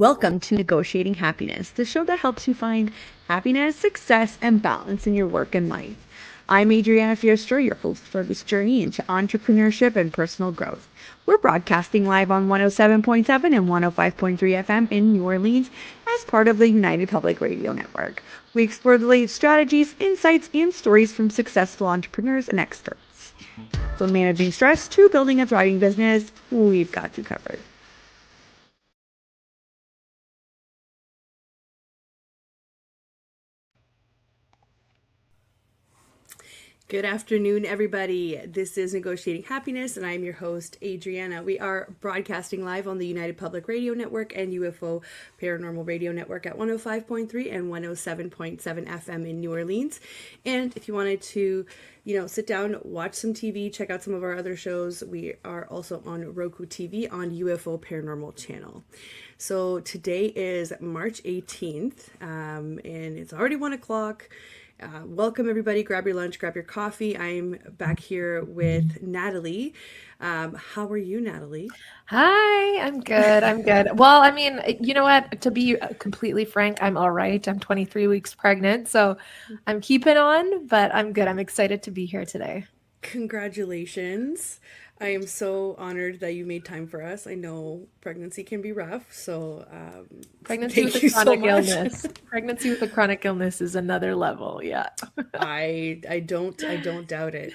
Welcome to Negotiating Happiness, the show that helps you find happiness, success, and balance in your work and life. I'm Adriana, your host for this journey into entrepreneurship and personal growth. We're broadcasting live on 107.7 and 105.3 FM in New Orleans as part of the United Public Radio Network. We explore the latest strategies, insights, and stories from successful entrepreneurs and experts. From managing stress to building a thriving business, we've got you covered. Good afternoon, everybody. This is Negotiating Happiness, and I'm your host, Adriana. We are broadcasting live on the United Public Radio Network and UFO Paranormal Radio Network at 105.3 and 107.7 FM in New Orleans. And if you wanted to, sit down, watch some TV, check out some of our other shows, we are also on Roku TV on UFO Paranormal Channel. So today is March 18th, and it's already 1 o'clock. Welcome, everybody. Grab your lunch, grab your coffee. I'm back here with Natalie. How are you, Natalie? Hi, I'm good. Well, I mean, you know what? To be completely frank, I'm all right. I'm 23 weeks pregnant, so I'm keeping on, but I'm good. I'm excited to be here today. Congratulations. I am so honored that you made time for us. I know pregnancy can be rough, so pregnancy with a chronic illness. Pregnancy with a chronic illness is another level. Yeah. I don't doubt it.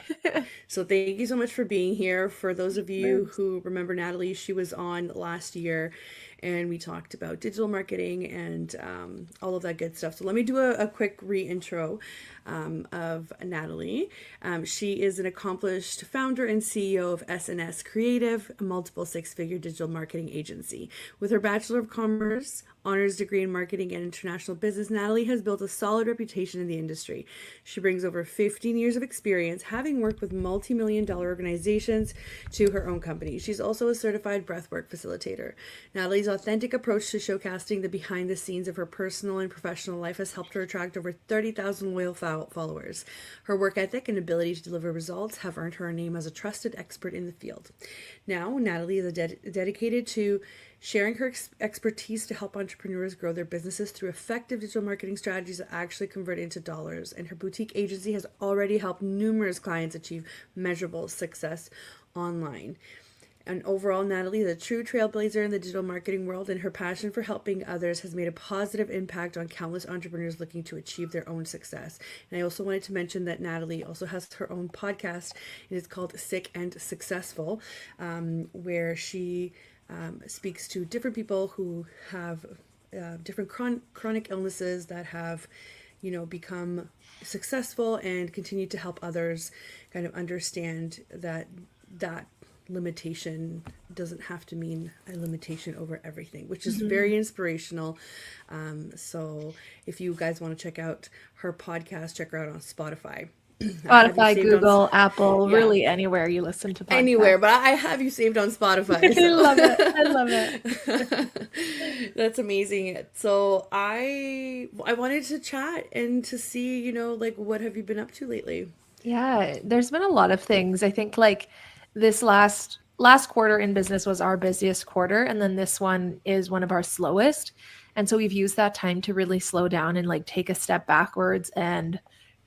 So thank you so much for being here. For those of you who remember Natalie, she was on last year and we talked about digital marketing and all of that good stuff. So let me do a quick re-intro of Natalie. She is an accomplished founder and CEO of S&S Creative, a multiple six-figure digital marketing agency. With her Bachelor of Commerce, honors degree in marketing and international business, Natalie has built a solid reputation in the industry. She brings over 15 years of experience, having worked with multi-million-dollar organizations to her own company. She's also a certified breathwork facilitator. Natalie's authentic approach to showcasing the behind the scenes of her personal and professional life has helped her attract over 30,000 loyal followers. Her work ethic and ability to deliver results have earned her a name as a trusted expert in the field. Now, Natalie is dedicated to sharing her expertise to help entrepreneurs grow their businesses through effective digital marketing strategies that actually convert into dollars. And her boutique agency has already helped numerous clients achieve measurable success online. And overall, Natalie is a true trailblazer in the digital marketing world, and her passion for helping others has made a positive impact on countless entrepreneurs looking to achieve their own success. And I also wanted to mention that Natalie also has her own podcast, and it's called Sick and Successful, where she speaks to different people who have different chronic illnesses that have, become successful and continue to help others kind of understand that limitation doesn't have to mean a limitation over everything, which is very inspirational. So if you guys want to check out her podcast, check her out on Spotify. Google, Apple, really anywhere you listen to podcasts. Anywhere, but I have you saved on Spotify. So. I love it. That's amazing. So I wanted to chat and to see, what have you been up to lately? Yeah, there's been a lot of things. I think this last quarter in business was our busiest quarter, and then this one is one of our slowest. And so we've used that time to really slow down and take a step backwards and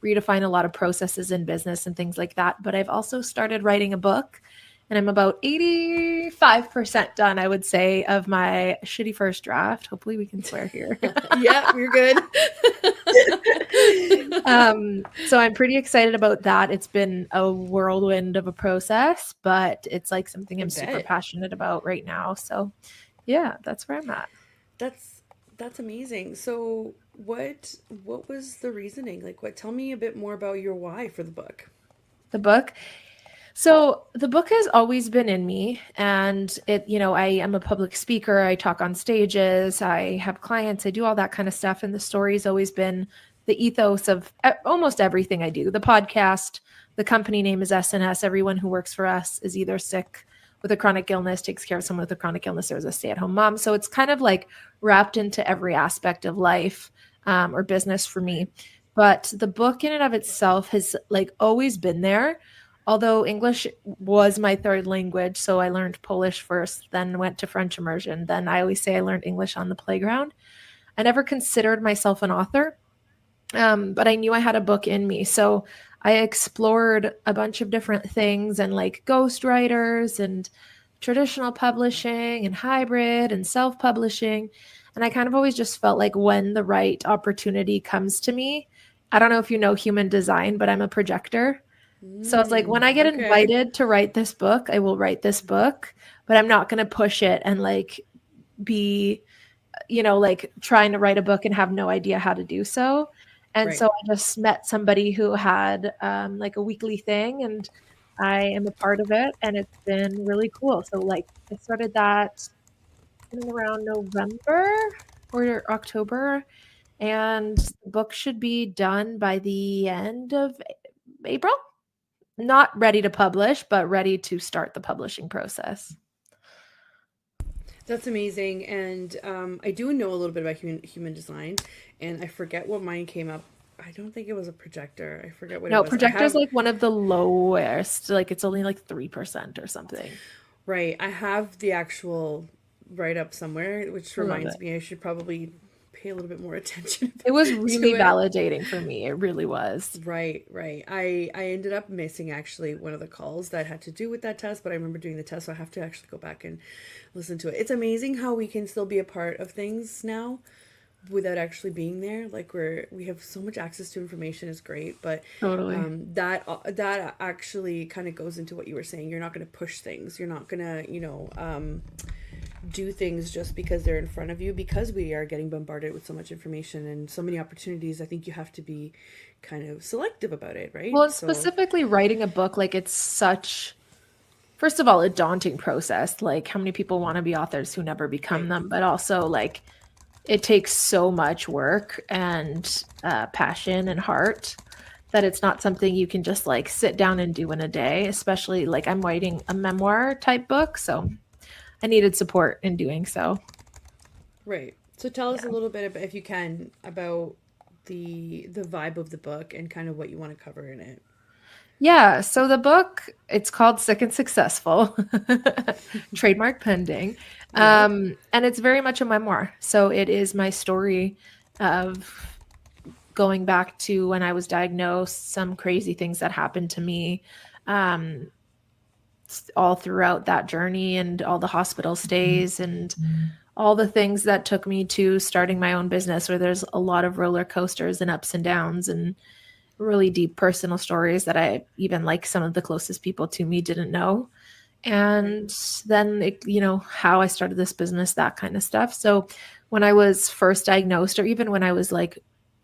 redefine a lot of processes in business and things like that. But I've also started writing a book, and I'm about 85% done, I would say, of my shitty first draft. Hopefully we can swear here. Yeah, you're good. So I'm pretty excited about that. It's been a whirlwind of a process, but it's something I'm super passionate about right now. So yeah, that's where I'm at. That's amazing. So what was the reasoning? Tell me a bit more about your why for the book. The book. So the book has always been in me, and I am a public speaker. I talk on stages. I have clients. I do all that kind of stuff. And the story's always been the ethos of almost everything I do. The podcast, the company name is S&S. Everyone who works for us is either sick with a chronic illness, takes care of someone with a chronic illness, or is a stay-at-home mom. So it's kind of wrapped into every aspect of life or business for me. But the book in and of itself has always been there. although English was my third language, so I learned Polish first, then went to French immersion. Then I always say I learned English on the playground. I never considered myself an author, but I knew I had a book in me. So I explored a bunch of different things and like ghostwriters and traditional publishing and hybrid and self publishing. And I kind of always just felt like when the right opportunity comes to me, I don't know if you know human design, but I'm a projector. So I was like, when I get Okay. invited to write this book, I will write this book, but I'm not going to push it and like be, like trying to write a book and have no idea how to do so. And so Right. I just met somebody who had like a weekly thing, and I am a part of it, and it's been really cool. So like I started that in and around November or October, and the book should be done by the end of April. Not ready to publish, but ready to start the publishing process. That's amazing. And I do know a little bit about human design, and I forget what mine came up. I don't think it was a projector. I forget what it No, was. I projector is have like one of the lowest, like it's only like 3% or something. right. I have the actual write up somewhere, which I love it. reminds me I should probably pay a little bit more attention It was to really it. validating for me. It really was. Right, right. I ended up missing actually one of the calls that had to do with that test, but I remember doing the test, so I have to actually go back and listen to it. It's amazing how we can still be a part of things now without actually being there. Like we have so much access to information is great, but Totally. that actually kind of goes into what you were saying. You're not going to push things. You're not going to do things just because they're in front of you, because we are getting bombarded with so much information and so many opportunities. I think you have to be kind of selective about it, Well, right? and So specifically writing a book, like it's such, first of all, a daunting process. Like, how many people want to be authors who never become right, them? But also, like, it takes so much work and passion and heart that it's not something you can just like sit down and do in a day, especially like I'm writing a memoir type book. So I needed support in doing so. right. So tell us a Yeah. little bit about, if you can, about the vibe of the book and kind of what you want to cover in it. Yeah. So the book, it's called Sick and Successful, trademark pending. Yep. And it's very much a memoir. So it is my story of going back to when I was diagnosed, some crazy things that happened to me, um, all throughout that journey and all the hospital stays and all the things that took me to starting my own business, where there's a lot of roller coasters and ups and downs and really deep personal stories that I even like some of the closest people to me didn't know. Right. And then how I started this business, that kind of stuff. So when I was first diagnosed, or even when I was like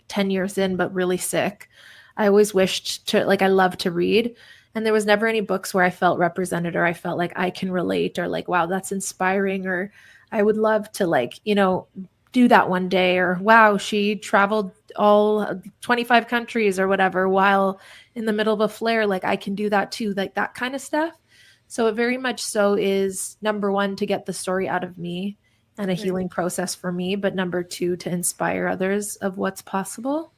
10 years in but really sick, I always wished to, like, I love to read, and there was never any books where I felt represented or I felt like I can relate or like, wow, that's inspiring, or I would love to, like, do that one day, or wow, she traveled all 25 countries or whatever while in the middle of a flare, like I can do that too, like that kind of stuff. So it very much so is, number one, to get the story out of me and a Right. healing process for me, but number two, to inspire others of what's possible.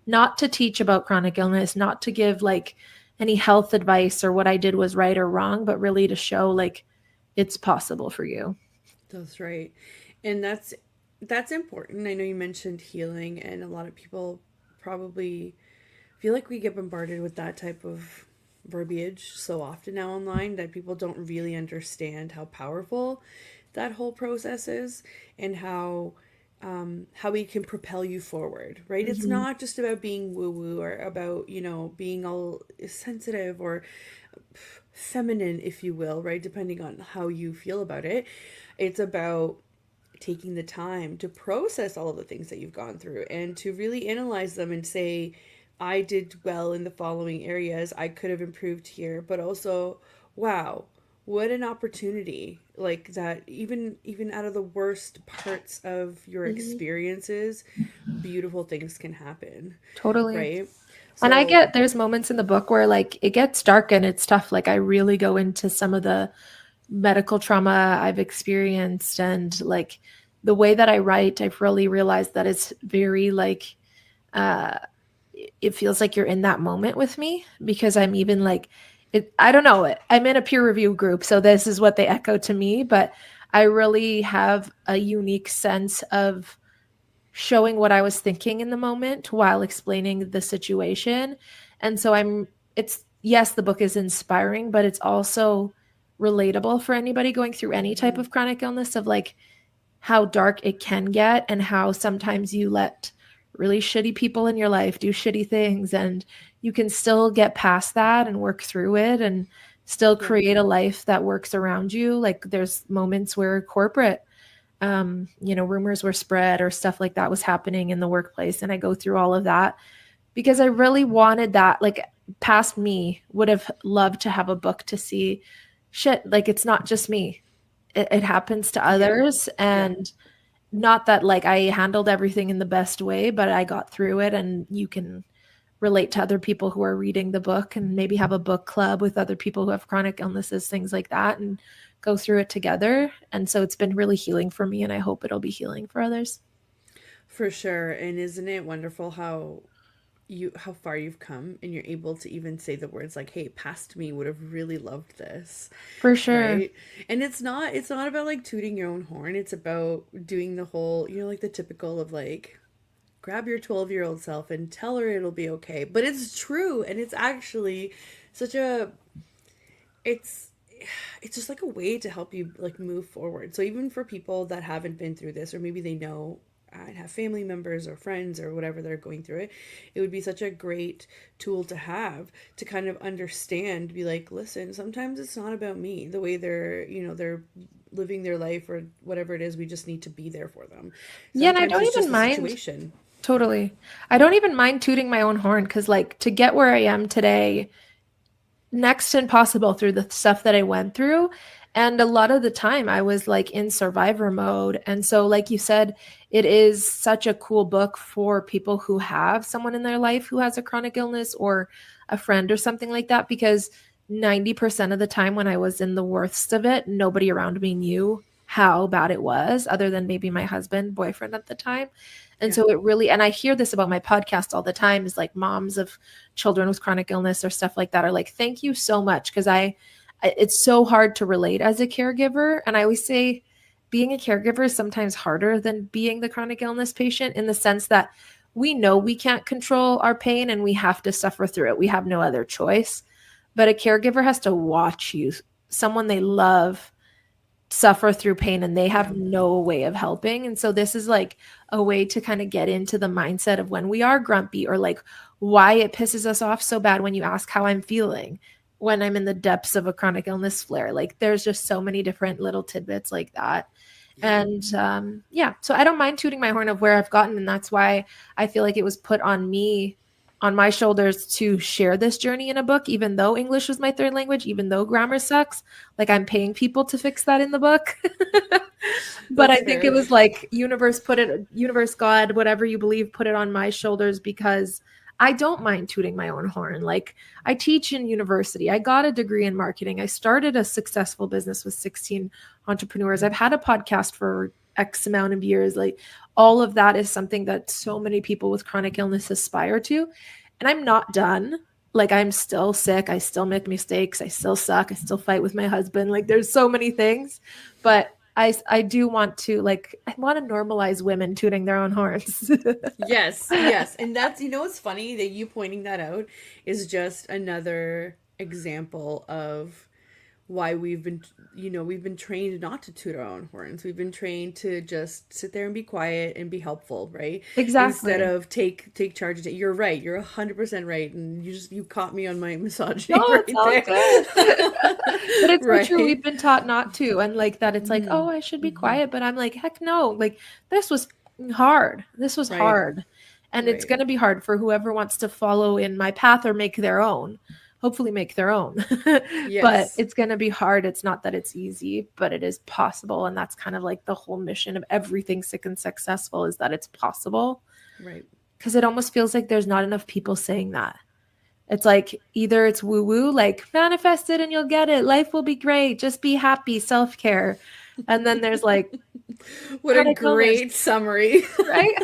Not to teach about chronic illness, not to give like any health advice or what I did was right or wrong, but really to show like it's possible for you. That's right. And that's important. I know you mentioned healing, and a lot of people probably feel like we get bombarded with that type of verbiage so often now online that people don't really understand how powerful that whole process is, and how we can propel you forward, right? It's Mm-hmm. not just about being woo woo or about, being all sensitive or feminine, if you will, right? Depending on how you feel about it. It's about taking the time to process all of the things that you've gone through and to really analyze them and say, I did well in the following areas. I could have improved here, but also, wow, what an opportunity. Like that, even out of the worst parts of your Mm-hmm. experiences, beautiful things can happen, Totally. right? And I So, get, there's moments in the book where like it gets dark and it's tough. Like I really go into some of the medical trauma I've experienced, and like the way that I write, I've really realized that it's very like uh it feels like you're in that moment with me, because I'm even like I don't know. I'm in a peer review group, so this is what they echo to me, but I really have a unique sense of showing what I was thinking in the moment while explaining the situation. And so it's, yes, the book is inspiring, but it's also relatable for anybody going through any type Mm-hmm. of chronic illness, of like how dark it can get and how sometimes you let really shitty people in your life do shitty things, and you can still get past that and work through it and still Yeah. create a life that works around you. Like there's moments where corporate rumors were spread or stuff like that was happening in the workplace. And I go through all of that because I really wanted that. Like, past me would have loved to have a book to see shit. Like, it's not just me, it happens to Yeah. others. Yeah. And not that like I handled everything in the best way, but I got through it. And you can relate to other people who are reading the book and maybe have a book club with other people who have chronic illnesses, things like that, and go through it together. And so it's been really healing for me, and I hope it'll be healing for others. For sure. And isn't it wonderful how far you've come and you're able to even say the words like, hey, past me would have really loved this, For sure. right? And it's not about like tooting your own horn. It's about doing the whole, like the typical of like, grab your 12-year-old self and tell her it'll be okay. But it's true, and it's actually such a it's it's just like a way to help you like move forward. So even for people that haven't been through this, or maybe they know and have family members or friends or whatever they're going through it would be such a great tool to have to kind of understand, be like, listen, sometimes it's not about me, the way they're living their life or whatever it is. We just need to be there for them. Yeah, and I Sometimes don't it's even just the mind. situation. Totally. I don't even mind tooting my own horn because, like, to get where I am today, next to impossible through the stuff that I went through. And a lot of the time I was like in survivor mode. And so, like you said, it is such a cool book for people who have someone in their life who has a chronic illness or a friend or something like that. Because 90% of the time when I was in the worst of it, nobody around me knew how bad it was, other than maybe my husband, boyfriend at the time. And Yeah. so it really, and I hear this about my podcast all the time, is like moms of children with chronic illness or stuff like that are like, thank you so much. Cause it's so hard to relate as a caregiver. And I always say being a caregiver is sometimes harder than being the chronic illness patient, in the sense that we know we can't control our pain and we have to suffer through it. We have no other choice. But a caregiver has to watch you, someone they love, suffer through pain, and they Yeah. have no way of helping. And so this is like a way to kind of get into the mindset of when we are grumpy, or like why it pisses us off so bad when you ask how I'm feeling when I'm in the depths of a chronic illness flare. Like there's just so many different little tidbits like that. Yeah. And yeah, so I don't mind tooting my horn of where I've gotten. And that's why I feel like it was put on me, on my shoulders, to share this journey in a book, even though English was my third language, even though grammar sucks. Like I'm paying people to fix that in the book. But I That's think it fair. was like universe, God, whatever you believe, put it on my shoulders because I don't mind tooting my own horn. Like I teach in university. I got a degree in marketing. I started a successful business with 16 entrepreneurs. I've had a podcast for X amount of years. Like all of that is something that so many people with chronic illness aspire to. And I'm not done. Like I'm still sick. I still make mistakes. I still suck. I still fight with my husband. Like there's so many things, but I do want to, like, I want to normalize women tooting their own horns. Yes, yes. And that's, it's funny that you pointing that out is just another example of why we've been trained not to toot our own horns. We've been trained to just sit there and be quiet and be helpful, right? Instead Exactly. of take charge. You're right. You're 100% right. And you caught me on my No, misogyny it's right all there. good. But it's so true. Right. We've been taught not to. And like that, it's like, Hmm. oh, I should be Hmm. quiet. But I'm like, heck no. Like this was hard. This was Right. hard. And it's Right. going to be hard for whoever wants to follow in my path or make their own. Hopefully, make their own. But Yes. it's going to be hard. It's not that it's easy, but it is possible. And that's kind of like the whole mission of everything sick and successful, is that it's possible. Right. Because it almost feels like there's not enough people saying that. It's like either it's woo woo, like manifest it and you'll get it. Life will be great. Just be happy, self care. And then there's like What a chronic illness, great summary. right?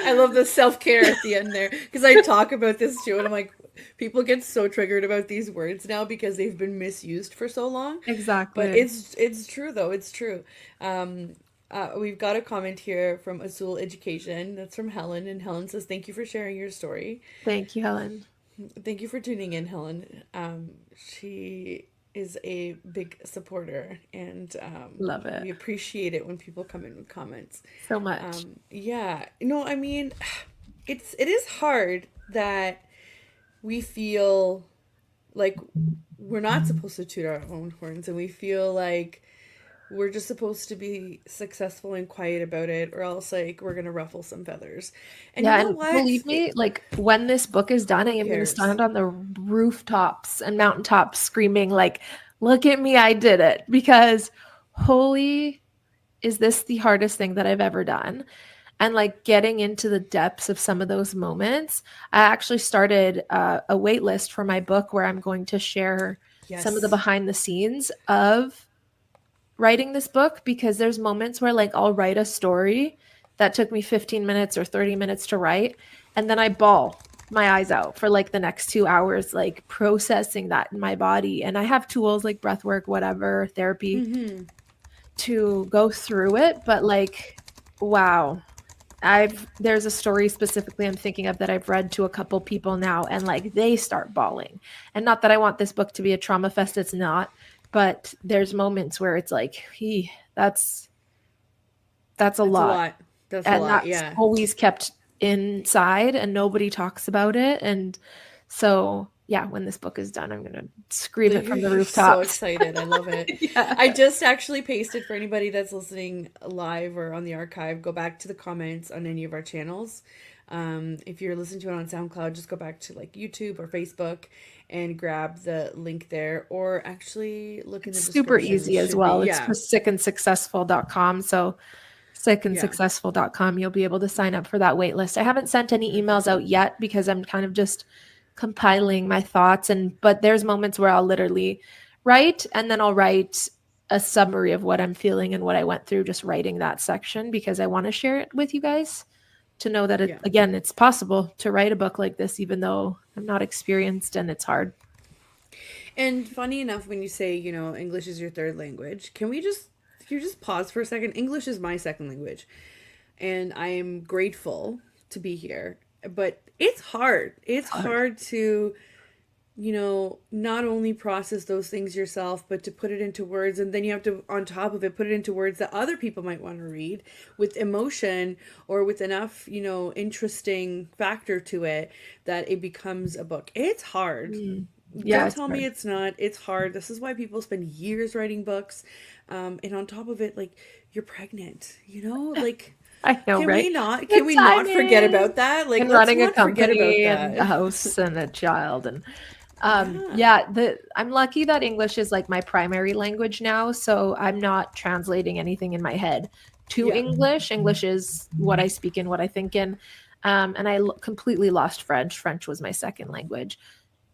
I love the self care at the end there because I talk about this too, and I'm like, People get so triggered about these words now because they've been misused for so long. But Exactly. it's true though. It's true. Um, we've got a comment here from Azul Education. That's from Helen, and Helen says, "Thank you for sharing your story. Thank you, Helen. Thank you for tuning in, Helen." She is a big supporter, and Love it we appreciate it when people come in with comments. so much. Yeah, no, I mean, it is hard that we feel like we're not supposed to toot our own horns, and we feel like we're just supposed to be successful and quiet about it, or else like we're gonna ruffle some feathers. And you Yeah, know and what? believe me, like when this book is done, I Who am going to cares? stand on the rooftops and mountaintops screaming like, "Look at me, I did it." Because holy, is this the hardest thing that I've ever done? And like getting into the depths of some of those moments, I actually started a wait list for my book where I'm going to share some of the Yes. behind the scenes of writing this book, because there's moments where like I'll write a story that took me 15 minutes or 30 minutes to write, and then I bawl my eyes out for like the next 2 hours like processing that in my body, and I have tools like breath work, whatever, therapy Mm-hmm. to go through it, but like wow. There's a story specifically I'm thinking of that I've read to a couple people now, and like they start bawling. And not that I want this book to be a trauma fest, it's not, but there's moments where it's like, that's a That's a lot. lot. That's a And lot. that's Yeah. always kept inside and nobody talks about it. And so yeah, when this book is done, I'm gonna scream it from the You're so rooftops. excited. I love it. Yeah. I just actually pasted for anybody that's listening live or on the archive. Go back to the comments on any of our channels. If you're listening to it on SoundCloud, just go back to like YouTube or Facebook and grab the link there, or actually look in the It's super description. It easy as should be, well. It's yeah, just sickandsuccessful.com. So yeah, sickandsuccessful.com, you'll be able to sign up for that wait list. I haven't sent any emails perfect. out yet because I'm kind of just compiling my thoughts, and but there's moments where I'll literally write and then I'll write a summary of what I'm feeling and what I went through just writing that section, because I want to share it with you guys to know that it, Yeah. again, it's possible to write a book like this even though I'm not experienced and it's hard. And funny enough, when you say, English is your third language, can you just pause for a second? English is my second language, and I am grateful to be here. But it's hard. It's It's hard. hard to, not only process those things yourself, but to put it into words. And then you have to, on top of it, put it into words that other people might want to read with emotion or with enough, interesting factor to it that it becomes a book. It's hard. Yeah, Don't it's tell me hard. it's not. It's hard. This is why people spend years writing books. And on top of it, like, you're pregnant, Like, I know, can right? we not? Can The we not forget timing about that? Like, and let's running a not forget about company and a that. house and a child and Yeah. yeah, the I'm lucky that English is like my primary language now, so I'm not translating anything in my head to Yeah. English. English is what I speak and what I think in. And completely lost French. French was my second language,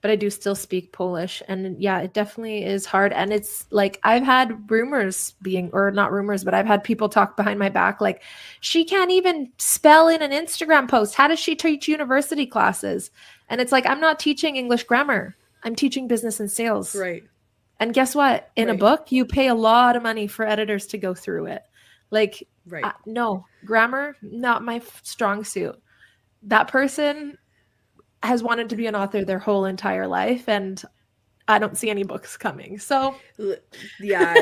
but I do still speak Polish. And yeah, it definitely is hard. And it's like I've had rumors being, or not rumors, but I've had people talk behind my back like, she can't even spell in an Instagram post. How does she teach university classes? And it's like, I'm not teaching English grammar. I'm teaching business and sales. Right. And guess what? In a Right. book, you pay a lot of money for editors to go through it. Like, Right. no, grammar, not my strong suit. That person has wanted to be an author their whole entire life, and I don't see any books coming. So, L- Yeah.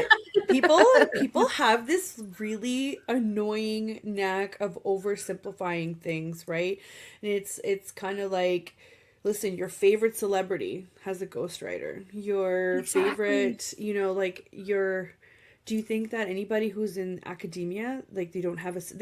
People have this really annoying knack of oversimplifying things, right? And it's kind of like, listen, your favorite celebrity has a ghostwriter. Your exactly. favorite, like your do you think that anybody who's in academia, like, they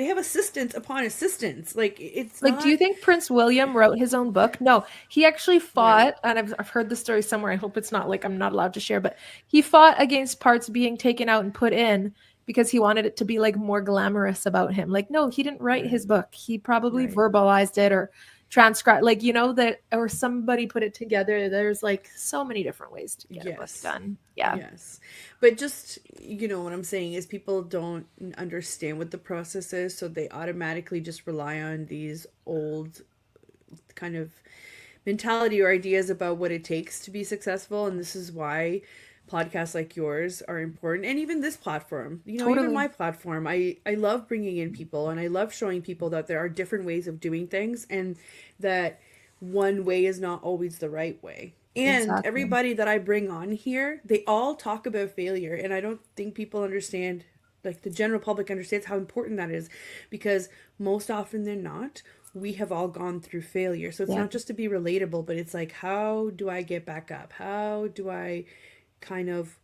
have assistants upon assistants? Like, it's Like, do not you think Prince William wrote his own book? No, he actually right. fought, and I've heard the story somewhere. I hope it's not like I'm not allowed to share, but he fought against parts being taken out and put in because he wanted it to be like more glamorous about him. Like, no, he didn't write Right. his book. He probably Right. verbalized it or transcribed, like, that, or somebody put it together. There's like so many different ways to get a book Yes. done. Yeah. Yes. But just, what I'm saying is people don't understand what the process is, so they automatically just rely on these old kind of mentality or ideas about what it takes to be successful. And this is why podcasts like yours are important, and even this platform, even Totally. my platform. I love bringing in people, and I love showing people that there are different ways of doing things, and that one way is not always the right way. And Exactly. everybody that I bring on here, they all talk about failure, and I don't think people understand, like the general public understands how important that is, because most often than not, we have all gone through failure. So it's Yeah. not just to be relatable, but it's like, how do I get back up? How do I kind of,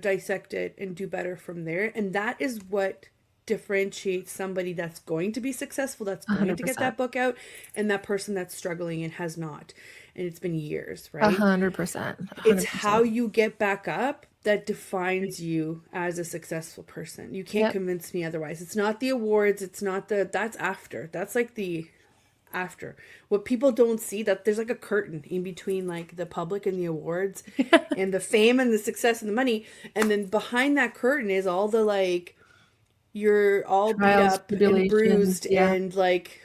dissect it and do better from there? And that is what differentiates somebody that's going to be successful, that's going to get 100%. that book out, and that person that's struggling and has not. And it's been years, A right? 100%. It's how 100%. you get back up that defines you as a successful person. You can't Yep. convince me otherwise. It's not the awards, it's not that's after. That's like the after. What people don't see, that there's like a curtain in between like the public and the awards and the fame and the success and the money, and then behind that curtain is all the like, you're all beat Trials, up and tribulations. bruised Yeah. and like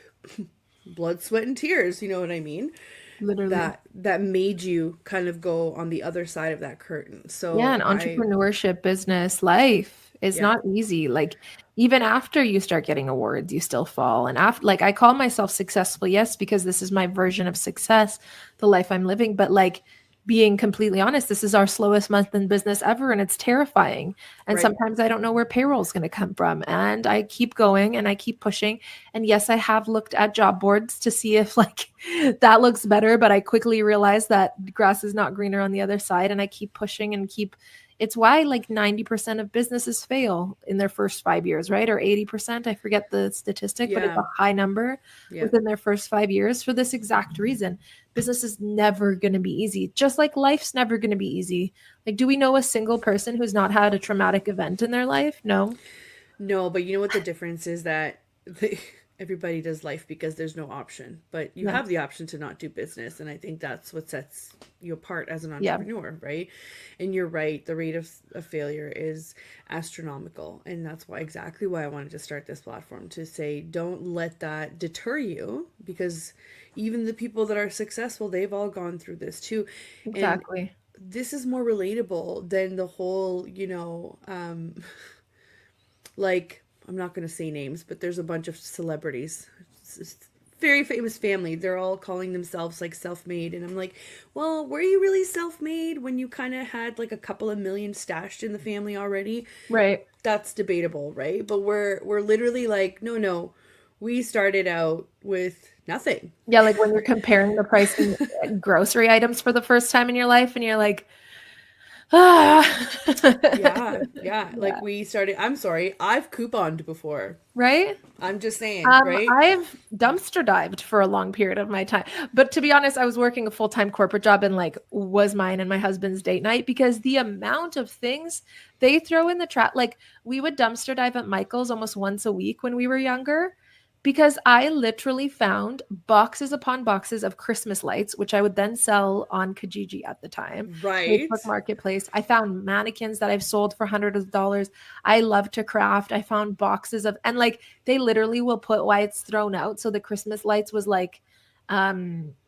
blood, sweat and tears, you know what I mean? Literally. That made you kind of go on the other side of that curtain. Yeah, and So I entrepreneurship, business, life is yeah, not easy. Like even after you start getting awards, you still fall. And after, like I call myself successful, yes, because this is my version of success, the life I'm living. But like being completely honest, this is our slowest month in business ever, and it's terrifying. And right. sometimes I don't know where payroll is going to come from, and I keep going and I keep pushing. And yes, I have looked at job boards to see if like that looks better, but I quickly realized that grass is not greener on the other side, and I keep pushing and keep. It's why like 90% of businesses fail in their first 5 years, right? Or 80%. I forget the statistic, but it's Yeah. a high number Yeah. within their first 5 years for this exact reason. Business is never going to be easy, just like life's never going to be easy. Like, do we know a single person who's not had a traumatic event in their life? No. No, but you know what the difference is, that everybody does life because there's no option, but you have Yes. the option to not do business, and I think that's what sets you apart as an Yeah. entrepreneur, right? And you're right, the rate of failure is astronomical, and that's why, exactly why I wanted to start this platform, to say don't let that deter you, because even the people that are successful, they've all gone through this too. And Exactly. this is more relatable than the whole, like, I'm not going to say names, but there's a bunch of celebrities, very famous family. They're all calling themselves like self-made, and I'm like, well, were you really self-made when you kind of had like a couple of million stashed in the family already? Right. That's debatable, right? But we're literally like, no, no, we started out with nothing. Yeah, like when you're comparing the price of grocery items for the first time in your life and you're like, ah. Yeah, yeah. Yeah, Like we started. I'm sorry, I've couponed before. right? I'm just saying, right? I've dumpster dived for a long period of my time. But to be honest, I was working a full-time corporate job and like was mine and my husband's date night because the amount of things they throw in the trap, like we would dumpster dive at Michael's almost once a week when we were younger because I literally found boxes upon boxes of Christmas lights, which I would then sell on Kijiji at the time, Right. Facebook Marketplace. I found mannequins that I've sold for hundreds of dollars. I love to craft. I found boxes of, and like they literally will put why it's thrown out. So the Christmas lights was like,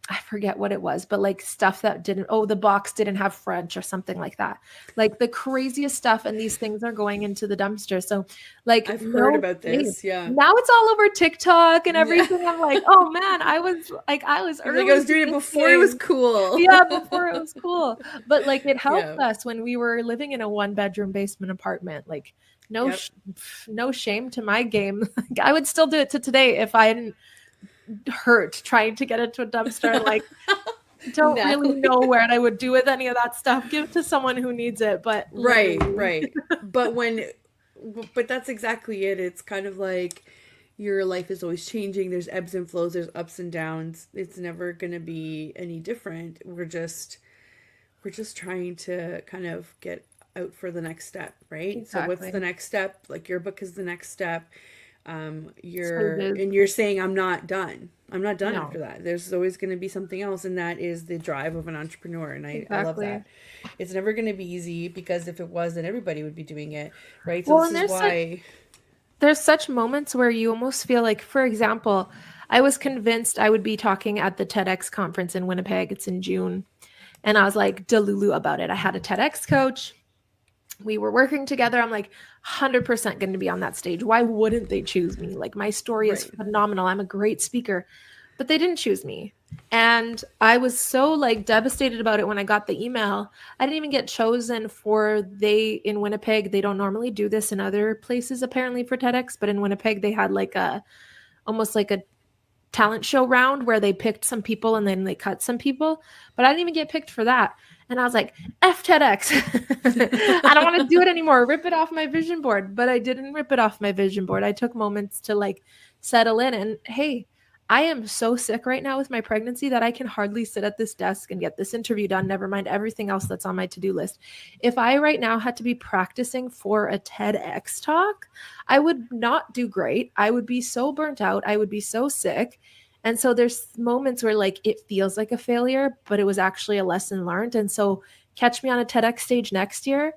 I forget what it was, but like stuff that didn't, oh, the box didn't have French or something like that. Like the craziest stuff. And these things are going into the dumpster. So like I've heard no about shame. this. Yeah. Now it's all over TikTok and Yeah. everything. I'm like, oh man, I was You're like, I early was to doing it this before it was game. cool. Yeah, before it was cool. But like it helped Yeah. us when we were living in a one bedroom basement apartment. Like no Yep. no shame to my game. Like, I would still do it to today if I hadn't hurt trying to get into a dumpster and like don't really know Natalie. where I would do with any of that stuff. Give it to someone who needs it, but Right, literally. right. But but that's exactly it. It's kind of like your life is always changing. There's ebbs and flows, there's ups and downs. It's never going to be any different. We're just trying to kind of get out for the next step, right? So what's the Exactly. next step? Like your book is the next step. You're Stages. and you're saying I'm not done. I'm not done No. after that. There's always going to be something else, and that is the drive of an entrepreneur, and I love Exactly. that. It's never going to be easy, because if it was, then everybody would be doing it, right? So Well, this and is there's such why. there's such moments where you almost feel like, for example, I was convinced I would be talking at the TEDx conference in Winnipeg. It's in June. And I was like delulu about it. I had a TEDx coach. We were working together. I'm like 100% going to be on that stage. Why wouldn't they choose me? Like my story is Right. phenomenal. I'm a great speaker, but they didn't choose me. And I was so like devastated about it when I got the email. I didn't even get chosen for they in Winnipeg. They don't normally do this in other places apparently for TEDx, but in Winnipeg they had like a almost like a talent show round where they picked some people and then they cut some people, but I didn't even get picked for that. And I was like, F TEDx. I don't want to do it anymore. Rip it off my vision board. But I didn't rip it off my vision board. I took moments to like settle in and hey, I am so sick right now with my pregnancy that I can hardly sit at this desk and get this interview done, never mind everything else that's on my to-do list. If I right now had to be practicing for a TEDx talk, I would not do great. I would be so burnt out. I would be so sick. And so there's moments where like it feels like a failure, but it was actually a lesson learned. And so catch me on a TEDx stage next year.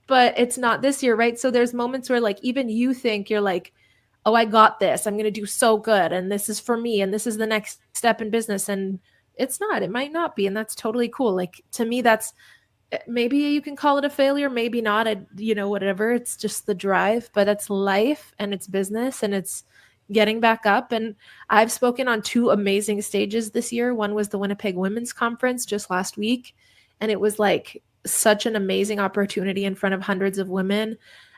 But it's not this year, right? So there's moments where like even you think you're like, oh, I got this. I'm going to do so good. And this is for me. And this is the next step in business. And it's not. It might not be. And that's totally cool. Like to me, that's maybe you can call it a failure, maybe not. Whatever. It's just the drive, but it's life and it's business and it's getting back up. And I've spoken on 2 amazing stages this year. One was the Winnipeg Women's Conference just last week. And it was like such an amazing opportunity in front of hundreds of women.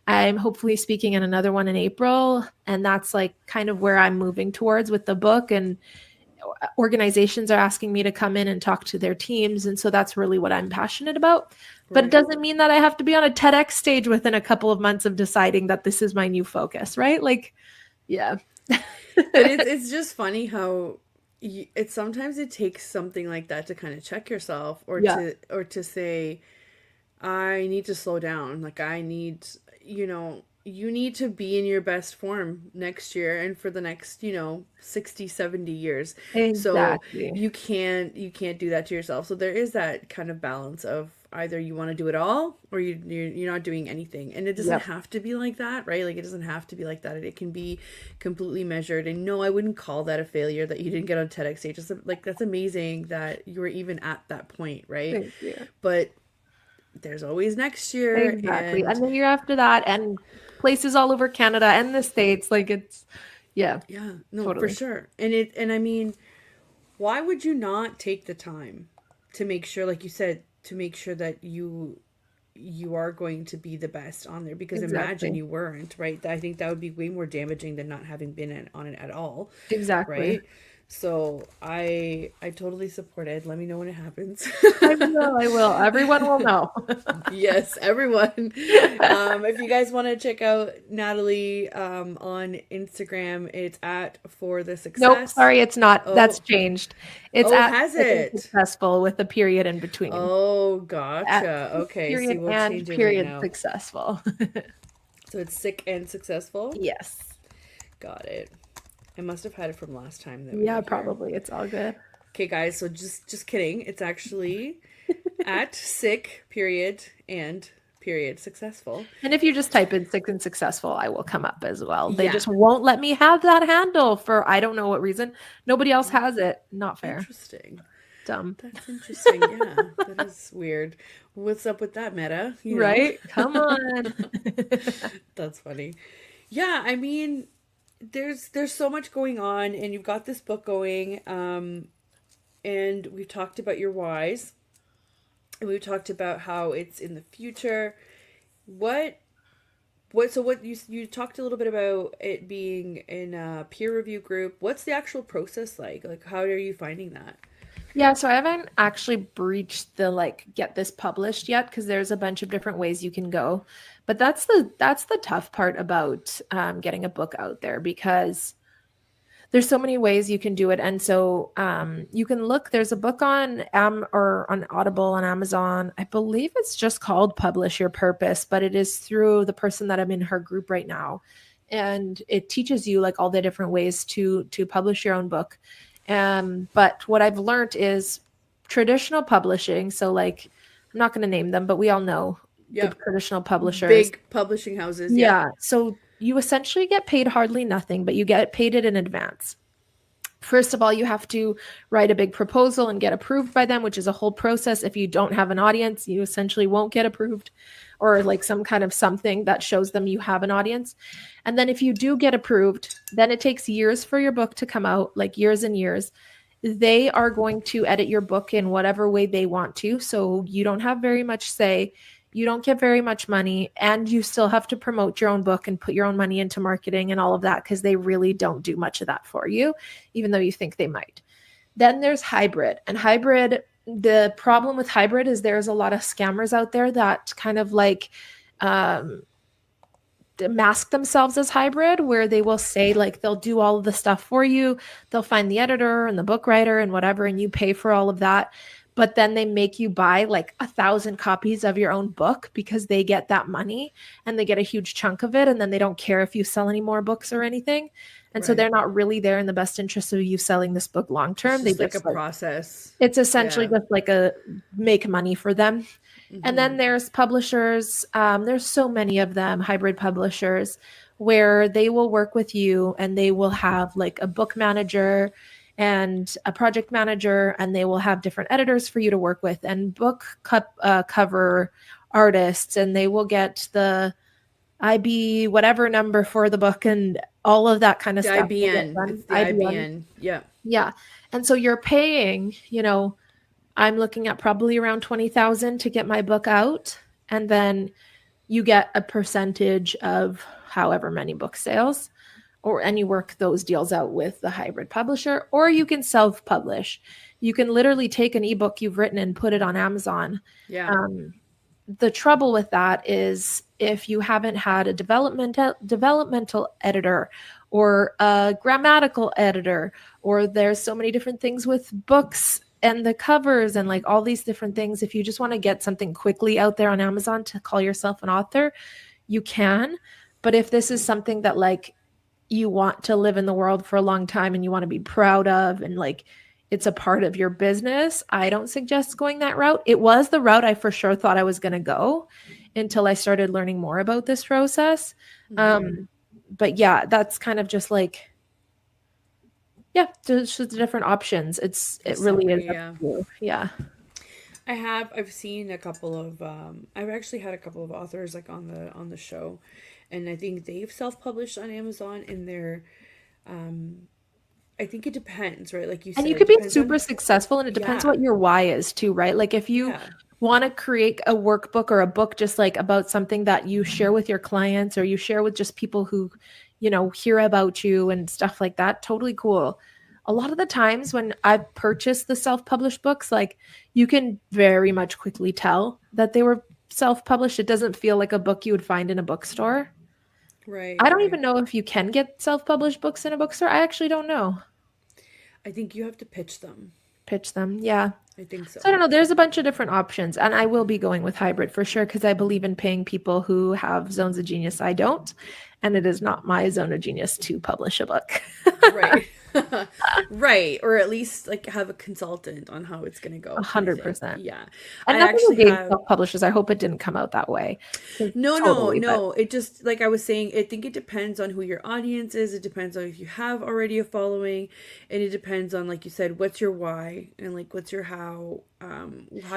I'm hopefully speaking in another one in April. And that's like kind of where I'm moving towards with the book. And organizations are asking me to come in and talk to their teams. And so that's really what I'm passionate about. But it doesn't mean that I have to be on a TEDx stage within a couple of months of deciding that this is my new focus, right? Like, yeah. But it's just funny how sometimes it takes something like that to kind of check yourself or to say, I need to slow down. Like I need, you need to be in your best form next year and for the next 60, 70 years. Exactly. So you can't do that to yourself. So there is that kind of balance of either you want to do it all or you're not doing anything, and it doesn't have to be like that, right? Like it doesn't have to be like that. It can be completely measured. And no, I wouldn't call that a failure that you didn't get on TEDx stage. It's like that's amazing that you were even at that point, right? Thank you. But there's always next year. Exactly. And the year after that, and places all over Canada and the States. Like it's, no, totally. for sure. And I mean, why would you not take the time to make sure, like you said, to make sure that you are going to be the best on there? Because imagine you weren't, right? I think that would be way more damaging than not having been on it at all. Exactly. Right? So I totally support it. Let me know when it happens. I will. Everyone will know. Yes, everyone. If you guys want to check out Natalie on Instagram, it's at For the Success. Nope, sorry, it's not. That's changed. It's at has it? Successful with a period in between. Oh, gotcha. Okay, period see, we'll and change it period right now. Successful. So it's Sick and Successful? Yes. Got it. I must have had it from last time. Yeah, probably. It's all good. Okay, guys, so just kidding. It's actually at Sick, period, and period, Successful. And if you just type in Sick and Successful, I will come up as well. They just won't let me have that handle for I don't know what reason. Nobody else has it. Not fair. Interesting. Dumb. That's interesting. Yeah, that is weird. What's up with that, Meta? Right? Come on. That's funny. Yeah, I mean, there's so much going on, and you've got this book going, and we've talked about your whys, and we've talked about how it's in the future. So you talked a little bit about it being in a peer review group. What's the actual process like? Like, how are you finding that? Yeah, so I haven't actually breached the get this published yet because there's a bunch of different ways you can go. But that's the tough part about getting a book out there because there's so many ways you can do it. And so you can look, there's a book on on Audible on Amazon. I believe it's just called Publish Your Purpose, but it is through the person that I'm in her group right now. And it teaches you like all the different ways to publish your own book. But what I've learned is traditional publishing. So like, I'm not going to name them, but we all know the Yep. traditional publishers. Big publishing houses. Yep. Yeah. So you essentially get paid hardly nothing, but you get paid it in advance. First of all, you have to write a big proposal and get approved by them, which is a whole process. If you don't have an audience, you essentially won't get approved, or like some kind of something that shows them you have an audience. And then if you do get approved, then it takes years for your book to come out, like years and years. They are going to edit your book in whatever way they want to. So you don't have very much say. You don't get very much money, and you still have to promote your own book and put your own money into marketing and all of that, because they really don't do much of that for you, even though you think they might. Then there's hybrid. And hybrid, the problem with hybrid is there's a lot of scammers out there that kind of like um, mask themselves as hybrid, where they will say like they'll do all of the stuff for you. They'll find the editor and the book writer and whatever, and you pay for all of that. But then they make you buy like 1,000 copies of your own book because they get that money and they get a huge chunk of it. And then they don't care if you sell any more books or anything. And so they're Right. not really there in the best interest of you selling this book long It's term. They just like a just like, process. it's essentially Yeah. just like a make money for them. And then there's publishers. There's so many of them, hybrid publishers, where they will work with you and they will have like a book manager and a project manager, and they will have different editors for you to work with and cover artists, and they will get the IB whatever number for the book and all of that kind of The stuff will get IBN. done. It's the IBN. IBN. Yeah. Yeah. And so you're paying, I'm looking at probably around 20,000 to get my book out, and then you get a percentage of however many book sales, and you work those deals out with the hybrid publisher, or you can self-publish. You can literally take an ebook you've written and put it on Amazon. Yeah. The trouble with that is if you haven't had a developmental editor or a grammatical editor, or there's so many different things with books and the covers and like all these different things. If you just want to get something quickly out there on Amazon to call yourself an author, you can. But if this is something that like you want to live in the world for a long time and you want to be proud of, and like it's a part of your business, I don't suggest going that route. It was the route I for sure thought I was going to go until I started learning more about this process. But yeah, that's kind of just like, yeah, there's just different options. It really is up Yeah. to you. Yeah. I've seen a couple of I've actually had a couple of authors like on the show, and I think they've self-published on Amazon, and they're I think it depends, right? Like you said, And you it could be depends super on. successful, and it depends Yeah. what your why is too, right? Like if you Yeah. want to create a workbook or a book just like about something that you share with your clients, or you share with just people who, hear about you and stuff like that, totally cool. A lot of the times when I've purchased the self-published books, like you can very much quickly tell that they were self-published. It doesn't feel like a book you would find in a bookstore. Right, I don't right. even know if you can get self-published books in a bookstore. I actually don't know. I think you have to pitch them. Pitch them. Yeah. I think So I so. don't know. There's a bunch of different options, and I will be going with hybrid for sure because I believe in paying people who have zones of genius. I don't, and it is not my zone of genius to publish a book. Right. Right. Or at least like have a consultant on how it's gonna go kind of thing. 100%. Yeah. And I nothing actually against have. self-publishers. I hope it didn't come out that way. 'Cause No, no, totally, but no. It just, like I was saying, I think it depends on who your audience is. It depends on if you have already a following, and it depends on, like you said, what's your why and like what's your how. How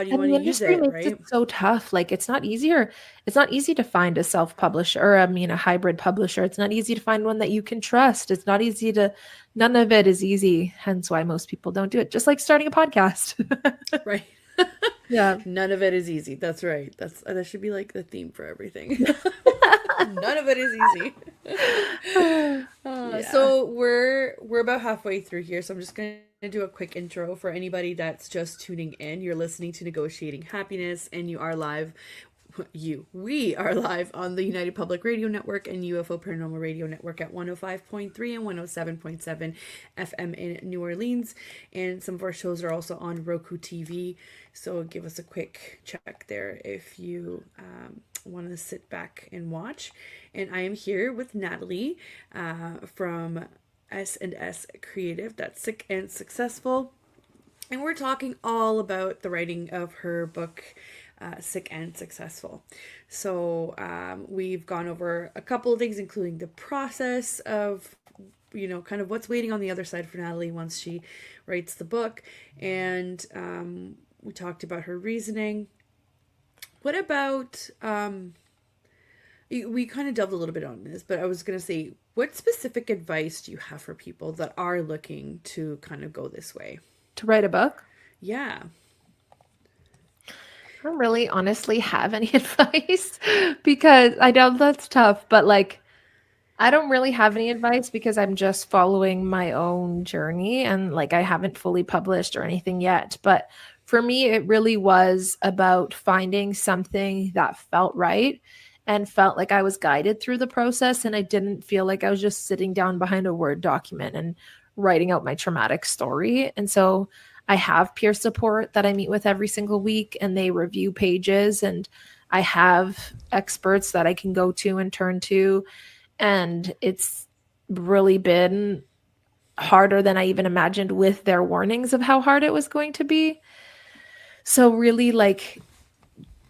do you and want the to use industry it, makes it right? so tough. Like it's not easier. It's not easy to find a self-publisher, or I mean a hybrid publisher. It's not easy to find one that you can trust. It's not easy to, none of it is easy. Hence why most people don't do it. Just like starting a podcast. Right. Yeah. None of it is easy. That's right. That should be like the theme for everything. None of it is easy. Yeah. So we're about halfway through here, so I'm just gonna do a quick intro for anybody that's just tuning in. You're listening to Negotiating Happiness, and you are live. We are live on the United Public Radio Network and UFO Paranormal Radio Network at 105.3 and 107.7 FM in New Orleans. And some of our shows are also on Roku TV. So give us a quick check there if you want to sit back and watch. And I am here with Natalie from S&S Creative. That's Sick and Successful. And we're talking all about the writing of her book, sick and successful. So we've gone over a couple of things, including the process of, kind of what's waiting on the other side for Natalie once she writes the book. And we talked about her reasoning. What about, we kind of delved a little bit on this, but I was going to say, what specific advice do you have for people that are looking to kind of go this way? To write a book? Yeah. I don't really honestly have any advice because I know that's tough, but like I don't really have any advice because I'm just following my own journey and like I haven't fully published or anything yet. But for me, it really was about finding something that felt right and felt like I was guided through the process. And I didn't feel like I was just sitting down behind a Word document and writing out my traumatic story. And so I have peer support that I meet with every single week and they review pages, and I have experts that I can go to and turn to. And it's really been harder than I even imagined with their warnings of how hard it was going to be. So really like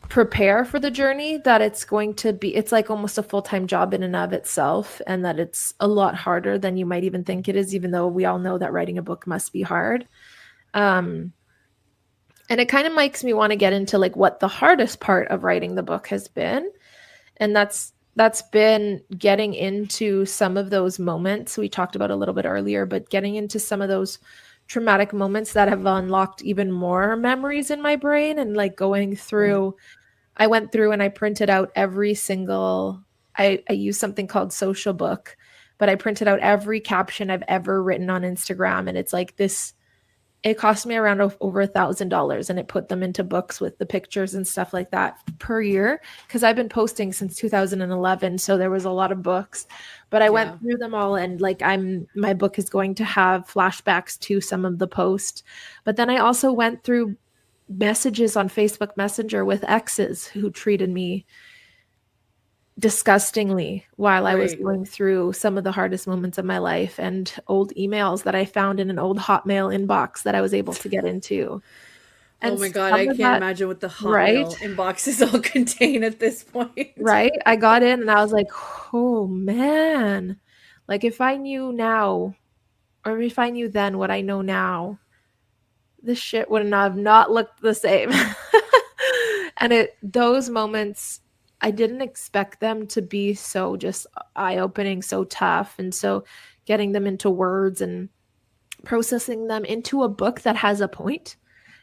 prepare for the journey, that it's going to be, it's like almost a full-time job in and of itself, and that it's a lot harder than you might even think it is, even though we all know that writing a book must be hard. And it kind of makes me want to get into like what the hardest part of writing the book has been. And that's been getting into some of those moments we talked about a little bit earlier, but getting into some of those traumatic moments that have unlocked even more memories in my brain, and like going through, I went through and I printed out every single, I used something called Social Book, but I printed out every caption I've ever written on Instagram. And it's like this, it cost me around over $1,000, and it put them into books with the pictures and stuff like that per year. Cause I've been posting since 2011. So there was a lot of books, but I went through them all, and like my book is going to have flashbacks to some of the posts. But then I also went through messages on Facebook Messenger with exes who treated me disgustingly while I was going through some of the hardest moments of my life, and old emails that I found in an old Hotmail inbox that I was able to get into. And Oh my God, I can't imagine what the Hotmail inboxes all contain at this point. Right? I got in and I was like, oh man, like if I knew now, or if I knew then what I know now, this shit would have not looked the same. And those moments, I didn't expect them to be so just eye-opening, so tough. And so getting them into words and processing them into a book that has a point.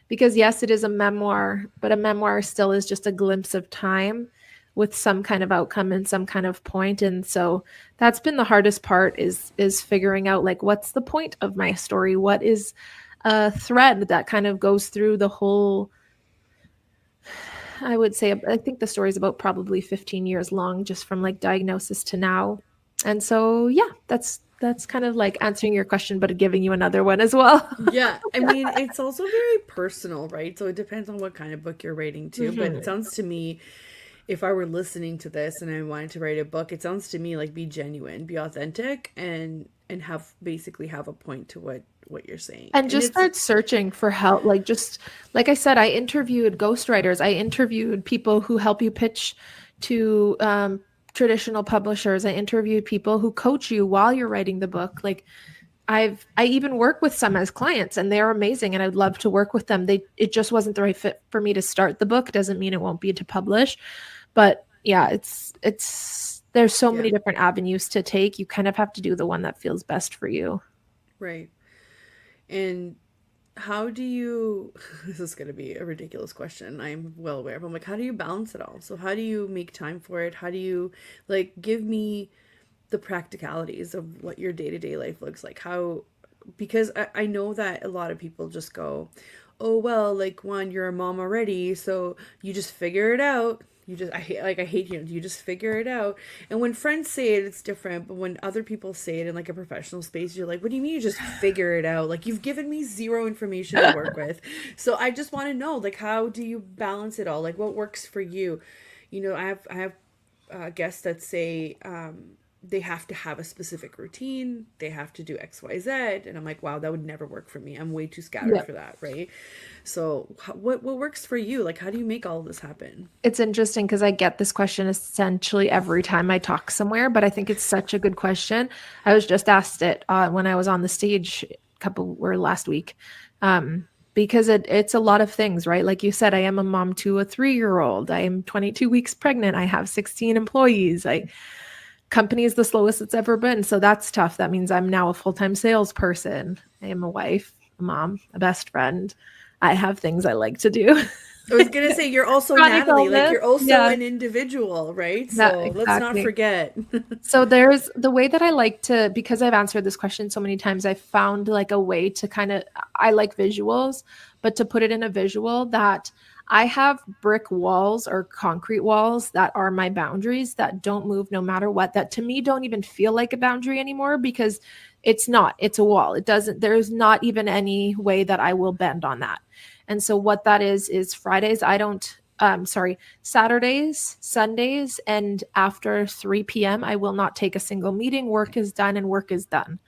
Because yes, it is a memoir, but a memoir still is just a glimpse of time with some kind of outcome and some kind of point. And so that's been the hardest part, is figuring out like, what's the point of my story? What is a thread that kind of goes through the whole, I would say, I think the story is about probably 15 years long, just from like diagnosis to now. And so, yeah, that's kind of like answering your question, but giving you another one as well. Yeah. I mean, it's also very personal, right? So it depends on what kind of book you're writing to. But it sounds to me, if I were listening to this and I wanted to write a book, it sounds to me like be genuine, be authentic, and have a point to what you're saying. And just start searching for help. Like, just like I said, I interviewed ghostwriters. I interviewed people who help you pitch to traditional publishers. I interviewed people who coach you while you're writing the book. Like I even work with some as clients, and they're amazing, and I'd love to work with them. It just wasn't the right fit for me to start the book. Doesn't mean it won't be to publish, but yeah, there's so many different avenues to take. You kind of have to do the one that feels best for you. Right. And how do you, this is going to be a ridiculous question, I'm well aware, but I'm like, how do you balance it all? So how do you make time for it? How do you, like, give me the practicalities of what your day-to-day life looks like? How, because I know that a lot of people just go, oh, well, like, one, you're a mom already, so you just figure it out. I hate you just figure it out. And when friends say it, it's different. But when other people say it in like a professional space, you're like, what do you mean you just figure it out? Like, you've given me zero information to work with. So I just want to know, like, how do you balance it all? Like, what works for you? I have guests that say, they have to have a specific routine. They have to do X, Y, Z. And I'm like, wow, that would never work for me. I'm way too scattered Yeah. for that, right? So what works for you? Like, how do you make all of this happen? It's interesting because I get this question essentially every time I talk somewhere, but I think it's such a good question. I was just asked it when I was on the stage last week. Because it's a lot of things, right? Like you said, I am a mom to a 3-year-old. I am 22 weeks pregnant. I have 16 employees. Company is the slowest it's ever been. So that's tough. That means I'm now a full-time salesperson. I am a wife, a mom, a best friend. I have things I like to do. I was gonna say you're also Chronic Natalie, like illness. you're also Yeah, an individual, right? yeah, So let's not exactly. forget. So there's the way that I like to, because I've answered this question so many times, I found like a way to kind of, I like visuals, but to put it in a visual that I have brick walls or concrete walls that are my boundaries that don't move no matter what, that to me don't even feel like a boundary anymore because it's not, it's a wall. It doesn't, there's not even any way that I will bend on that. And so what that is Fridays, I don't, Saturdays, Sundays, and after 3 p.m., I will not take a single meeting. Work is done and work is done.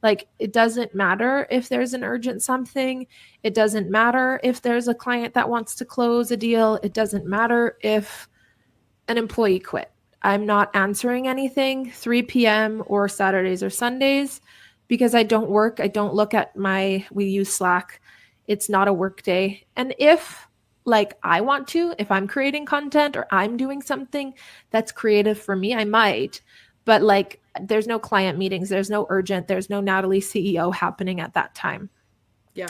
Like, it doesn't matter if there's an urgent something. It doesn't matter if there's a client that wants to close a deal. It doesn't matter if an employee quit. I'm not answering anything 3 p.m. or Saturdays or Sundays because I don't work. I don't look at we use Slack. It's not a work day. And if like I want to, if I'm creating content or I'm doing something that's creative for me, I might. But like there's no client meetings, there's no urgent, there's no Natalie CEO happening at that time. Yeah.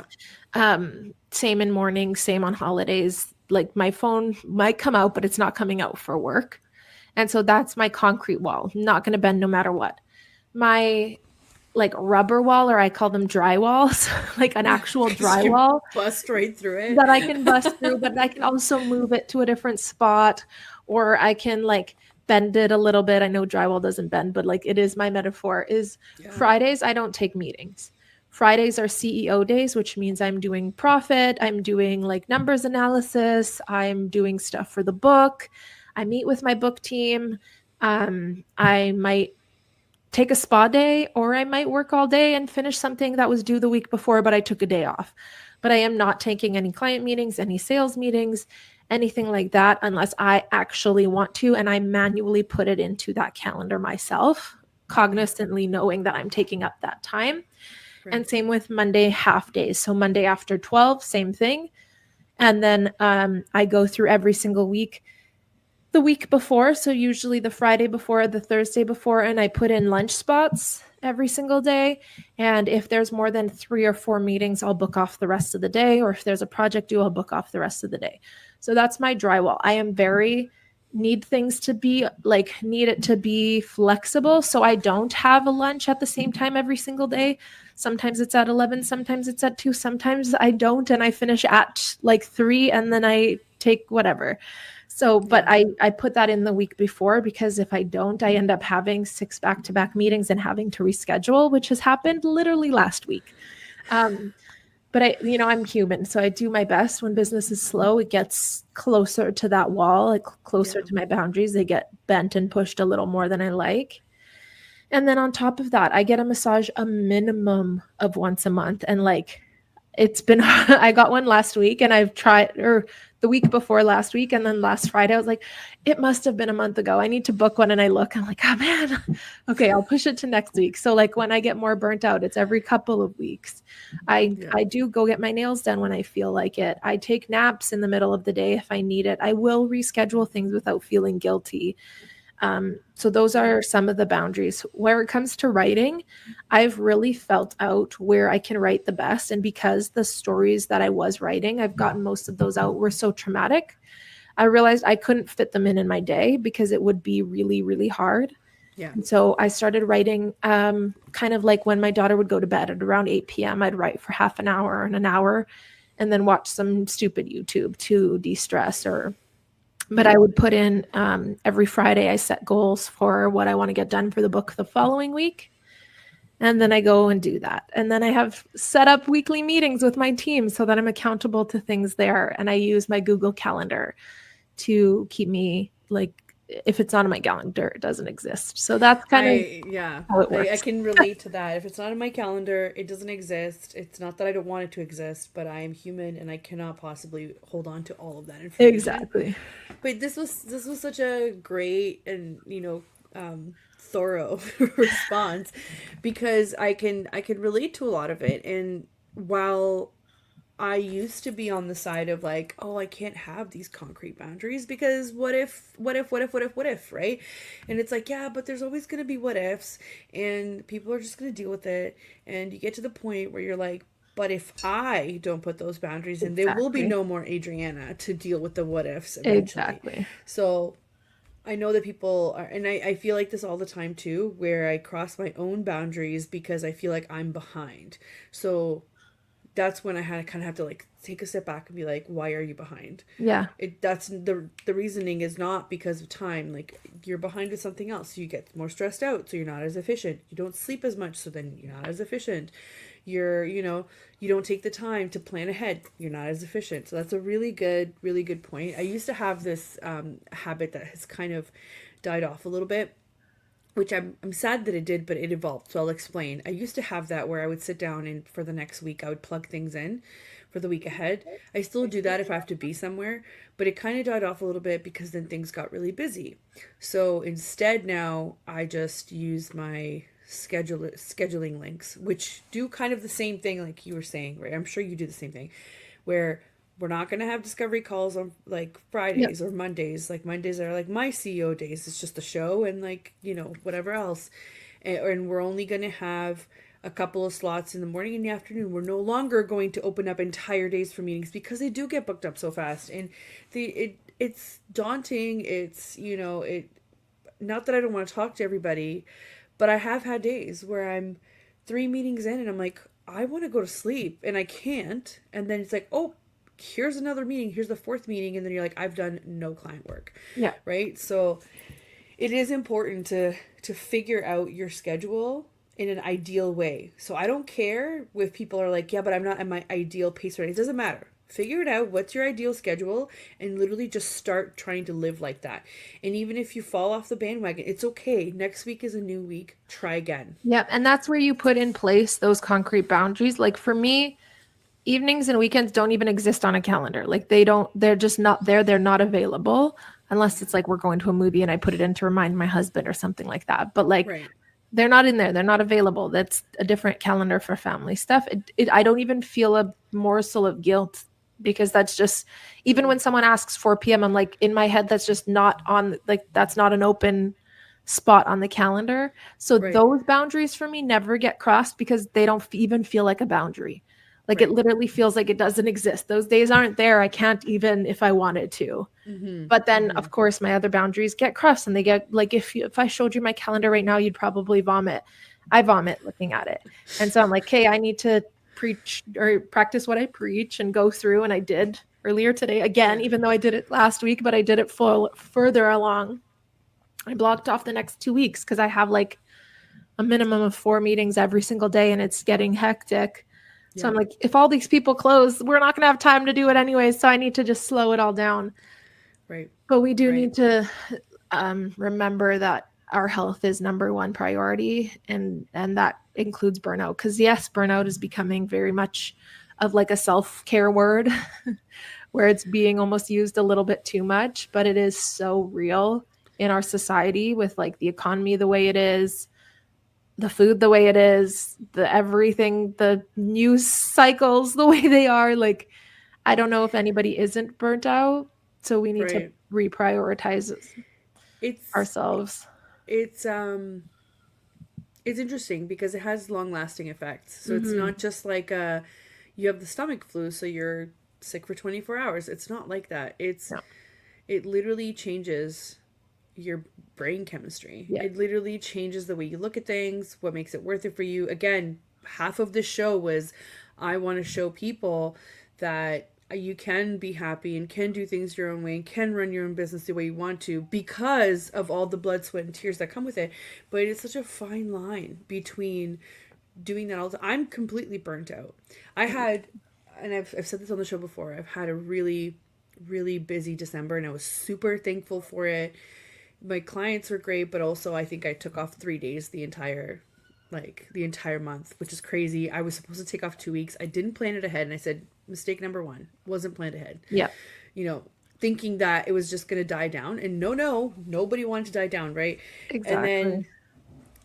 Same in mornings, same on holidays. Like my phone might come out, but it's not coming out for work. And so that's my concrete wall, not going to bend no matter what. My like rubber wall, or I call them dry walls, like an actual dry You wall bust right through it. that I can bust through, but I can also move it to a different spot, or I can like bend it a little bit. I know drywall doesn't bend, but like it is my metaphor is Yeah. Fridays, I don't take meetings. Fridays are CEO days, which means I'm doing profit. I'm doing like numbers analysis. I'm doing stuff for the book. I meet with my book team. I might take a spa day, or I might work all day and finish something that was due the week before, but I took a day off. But I am not taking any client meetings, any sales meetings, anything like that, unless I actually want to. And I manually put it into that calendar myself, cognizantly knowing that I'm taking up that time. Right. And same with Monday half days. So Monday after 12, same thing. And then I go through every single week the week before. So usually the Friday before, the Thursday before, and I put in lunch spots every single day. And if there's more than 3 or 4 meetings, I'll book off the rest of the day. Or if there's a project due, I'll book off the rest of the day. So that's my drywall. I am need it to be flexible. So I don't have a lunch at the same time every single day. Sometimes it's at 11, sometimes it's at 2, sometimes I don't. And I finish at like 3 and then I take whatever. So, but Yeah. I put that in the week before because if I don't, I end up having 6 back-to-back meetings and having to reschedule, which has happened literally last week. But I'm human, so I do my best. When business is slow, it gets closer to that wall, like closer to my boundaries. They get bent and pushed a little more than I like. And then on top of that, I get a massage a minimum of once a month. And like, it's been, I got one last week and I've tried, or the week before last week. And then last Friday, I was like, it must have been a month ago. I need to book one. And I'm like, oh man, okay, I'll push it to next week. So like when I get more burnt out, it's every couple of weeks. I do go get my nails done when I feel like it. I take naps in the middle of the day if I need it. I will reschedule things without feeling guilty. So those are some of the boundaries. Where it comes to writing, I've really felt out where I can write the best. And because the stories that I was writing, I've gotten most of those out, were so traumatic, I realized I couldn't fit them in my day because it would be really, really hard. Yeah. And so I started writing kind of like when my daughter would go to bed at around 8 p.m., I'd write for half an hour and an hour and then watch some stupid YouTube to de-stress but I would put in every Friday, I set goals for what I want to get done for the book the following week. And then I go and do that. And then I have set up weekly meetings with my team so that I'm accountable to things there. And I use my Google Calendar to keep me like if it's not on my calendar, it doesn't exist. So that's kind of Yeah, how it I works. can relate to that. If it's not in my calendar, it doesn't exist. It's not that I don't want it to exist, but I am human and I cannot possibly hold on to all of that information. Exactly. But this was such a great and, thorough response, because I can relate to a lot of it. And while I used to be on the side of like, oh, I can't have these concrete boundaries because what if, right? And it's like, yeah, but there's always going to be what ifs, and people are just going to deal with it. And you get to the point where you're like, but if I don't put those boundaries in, there will be Exactly. no more Adriana to deal with the what ifs eventually. Exactly. So I know that people are, and I feel like this all the time too, where I cross my own boundaries because I feel like I'm behind. So that's when I had to kind of have to like take a step back and be like, why are you behind? Yeah. That's the reasoning is not because of time. Like, you're behind with something else. You get more stressed out, so you're not as efficient. You don't sleep as much, so then you're not as efficient. You don't take the time to plan ahead. You're not as efficient. So that's a really good point. I used to have this habit that has kind of died off a little bit, which I'm sad that it did, but it evolved. So I'll explain. I used to have that where I would sit down and for the next week I would plug things in for the week ahead. I still do that if I have to be somewhere, but it kind of died off a little bit because then things got really busy. So instead now I just use my scheduling links, which do kind of the same thing like you were saying, right? I'm sure you do the same thing, where we're not going to have discovery calls on like Yep. Fridays or Mondays. Like Mondays are like my CEO days. It's just the show and like, whatever else. And we're only going to have a couple of slots in the morning and the afternoon. We're no longer going to open up entire days for meetings because they do get booked up so fast. And it's daunting. It not that I don't want to talk to everybody, but I have had days where I'm 3 meetings in and I'm like, I want to go to sleep and I can't. And then it's like, oh, here's another meeting. Here's the fourth meeting. And then you're like, I've done no client work. Yeah. Right. So it is important to figure out your schedule in an ideal way. So I don't care if people are like, yeah, but I'm not at my ideal pace right. It doesn't matter. Figure it out. What's your ideal schedule? And literally just start trying to live like that. And even if you fall off the bandwagon, it's okay. Next week is a new week. Try again. Yeah. And that's where you put in place those concrete boundaries. Like for me, evenings and weekends don't even exist on a calendar. Like they're just not there. They're not available unless it's like we're going to a movie and I put it in to remind my husband or something like that. But like Right. they're not in there. They're not available. That's a different calendar for family stuff. I don't even feel a morsel of guilt because that's just, even when someone asks 4 p.m., I'm like, in my head, that's just not on, like, that's not an open spot on the calendar. So Right. those boundaries for me never get crossed because they don't even feel like a boundary. Like it Right. literally feels like it doesn't exist. Those days aren't there. I can't even if I wanted to. Mm-hmm. But then, Mm-hmm. of course, my other boundaries get crossed, and they get like if I showed you my calendar right now, you'd probably vomit. I vomit looking at it, and so I'm like, hey, I need to preach or practice what I preach and go through, and I did earlier today again, Yeah. even though I did it last week, but I did it further along. I blocked off the next 2 weeks because I have like a minimum of 4 meetings every single day, and it's getting hectic. So Yeah. I'm like, if all these people close, we're not going to have time to do it anyways. So I need to just slow it all down. Right. But we do Right. need to remember that our health is number one priority, and that includes burnout. Because yes, burnout is becoming very much of like a self-care word, where it's being almost used a little bit too much, but it is so real in our society with like the economy the way it is, the food the way it is, the everything, the news cycles the way they are. Like, I don't know if anybody isn't burnt out. So we need to Right. reprioritize It's ourselves. it's it's interesting because it has long lasting effects. So it's Mm-hmm. not just like you have the stomach flu, so you're sick for 24 hours. It's not like that. No. It literally changes your brain chemistry. Yeah. It literally changes the way you look at things, what makes it worth it for you. Again, half of the show was I want to show people that you can be happy and can do things your own way and can run your own business the way you want to because of all the blood, sweat, and tears that come with it. But it's such a fine line between doing that all the time. I'm completely burnt out. I had, and I've said this on the show before, I've had a really, really busy December and I was super thankful for it. my clients were great, but also I think I took off 3 days the entire month, which is crazy. I was supposed to take off 2 weeks. I didn't plan it ahead, and I said mistake number one, wasn't planned ahead. Yeah, You know, thinking that it was just gonna die down, and no, nobody wanted to die down, right? And then exactly.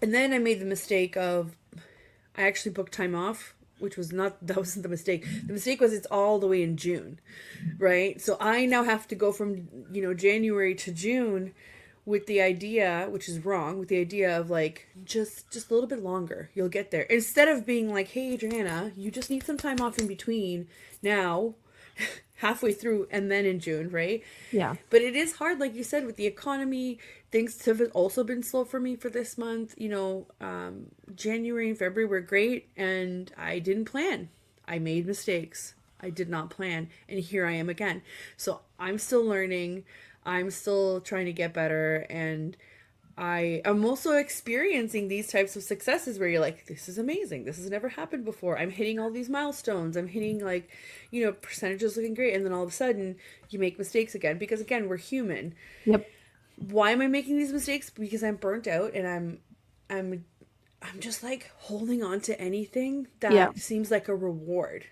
and then I made the mistake of I actually booked time off, which was not that wasn't the mistake. The mistake was it's all the way in June, right? So I now have to go from January to June with the idea, which is wrong, with the idea of like just a little bit longer, you'll get there. Instead of being like, hey Adriana, you just need some time off in between now, halfway through and then in June, right? Yeah. But it is hard, like you said, with the economy. Things have also been slow for me for this month. January and February were great, and I didn't plan. I made mistakes. I did not plan, and here I am again. So I'm still learning. I'm still trying to get better, and I am also experiencing these types of successes where you're like, this is amazing. This has never happened before. I'm hitting all these milestones. I'm hitting like, percentages looking great. And then all of a sudden you make mistakes again because again, we're human. Yep. Why am I making these mistakes? Because I'm burnt out and I'm I'm just like holding on to anything Yeah. that seems like a reward,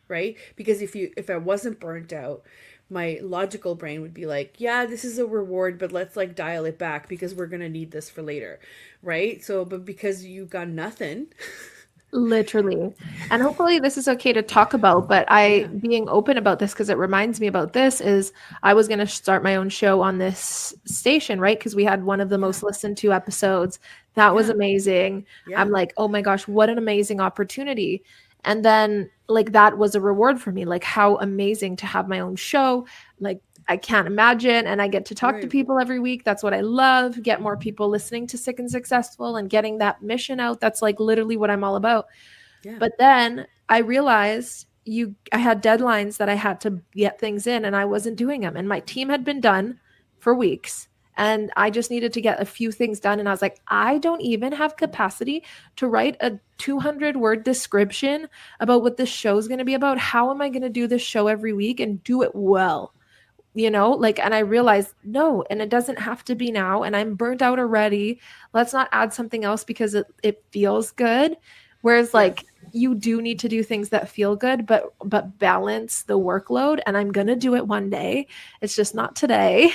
right? Because if I wasn't burnt out, my logical brain would be like, yeah, this is a reward, but let's like dial it back because we're going to need this for later, right? So, but because you got nothing, Literally. And hopefully this is okay to talk about, but I yeah. being open about this because it reminds me about this is I was going to start my own show on this station, right? Because we had one of the Yeah. most listened to episodes. That was Yeah. amazing. Yeah. I'm like, "Oh my gosh, what an amazing opportunity." And then like that was a reward for me. Like how amazing to have my own show. Like I can't imagine. And I get to talk to Right. people every week. That's what I love. Get more people listening to Sick and Successful and getting that mission out. That's like literally what I'm all about. Yeah. But then I realized I had deadlines that I had to get things in and I wasn't doing them. And my team had been done for weeks. And I just needed to get a few things done. And I was like, I don't even have capacity to write a 200-word description about what this show is going to be about. How am I going to do this show every week and do it well? Like, and I realized no, and it doesn't have to be now. And I'm burnt out already. Let's not add something else because it feels good. Whereas Yeah. like you do need to do things that feel good, but balance the workload. And I'm gonna do it one day. It's just not today.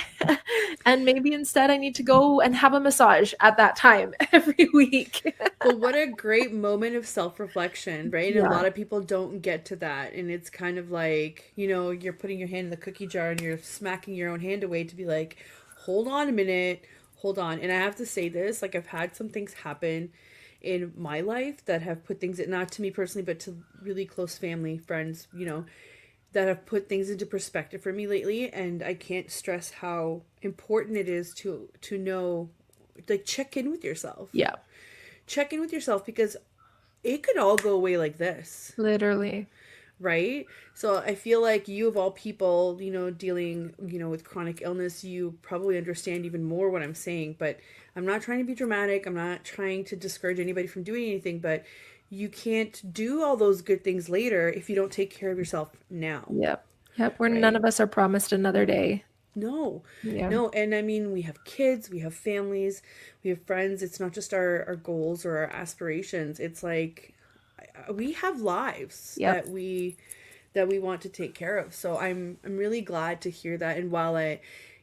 And maybe instead I need to go and have a massage at that time every week. But what a great moment of self-reflection, right? And a Yeah. lot of people don't get to that. And it's kind of like, you're putting your hand in the cookie jar and you're smacking your own hand away to be like, hold on a minute, hold on. And I have to say this, like I've had some things happen in my life that have put things, not to me personally, but to really close family, friends, that have put things into perspective for me lately. And I can't stress how important it is to know, like check in with yourself. Yeah. Check in with yourself because it could all go away like this, Literally. right? So I feel like you of all people, dealing, with chronic illness, you probably understand even more what I'm saying, but I'm not trying to be dramatic. I'm not trying to discourage anybody from doing anything, but you can't do all those good things later if you don't take care of yourself now, Yep. Yep. Where none right? of us are promised another day. No, Yeah. no. And I mean, we have kids, we have families, we have friends. It's not just our goals or our aspirations. It's like we have lives Yep. that we want to take care of. So I'm really glad to hear that. And while I,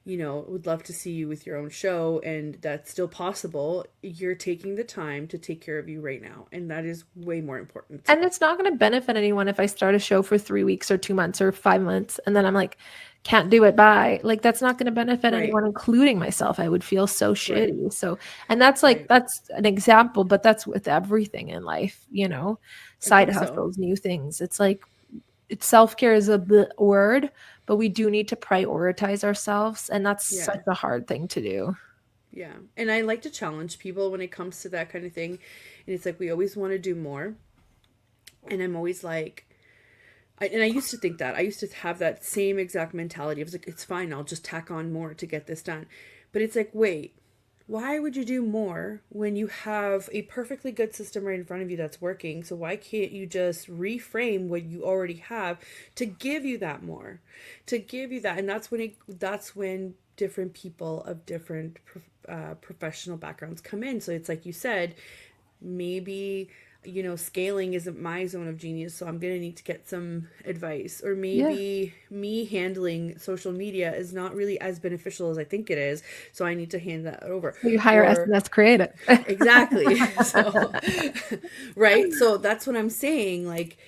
would love to see you with your own show and that's still possible, you're taking the time to take care of you right now. And that is way more important. And it's not going to benefit anyone if I start a show for 3 weeks or 2 months or 5 months and then I'm like, can't do it. Bye. Like that's not going to benefit Right. anyone, including myself. I would feel so Right. shitty. So, and that's like, Right. that's an example, but that's with everything in life, I side think so. hustles, new things. It's like, self-care is a word, but we do need to prioritize ourselves. And that's Yeah. such a hard thing to do. Yeah. And I like to challenge people when it comes to that kind of thing. And it's like we always want to do more. And I'm always like, and I used to think that. I used to have that same exact mentality. I was like, it's fine. I'll just tack on more to get this done. But it's like, wait, why would you do more when you have a perfectly good system right in front of you that's working? So why can't you just reframe what you already have to give you that more, to give you that? And that's when different people of different professional backgrounds come in. So it's like you said, maybe scaling isn't my zone of genius, so I'm gonna need to get some advice. Or Yeah. maybe me handling social media is not really as beneficial as I think it is, so I need to hand that over. So you hire Or S&S Creative. exactly. So right, so that's what I'm saying. Like,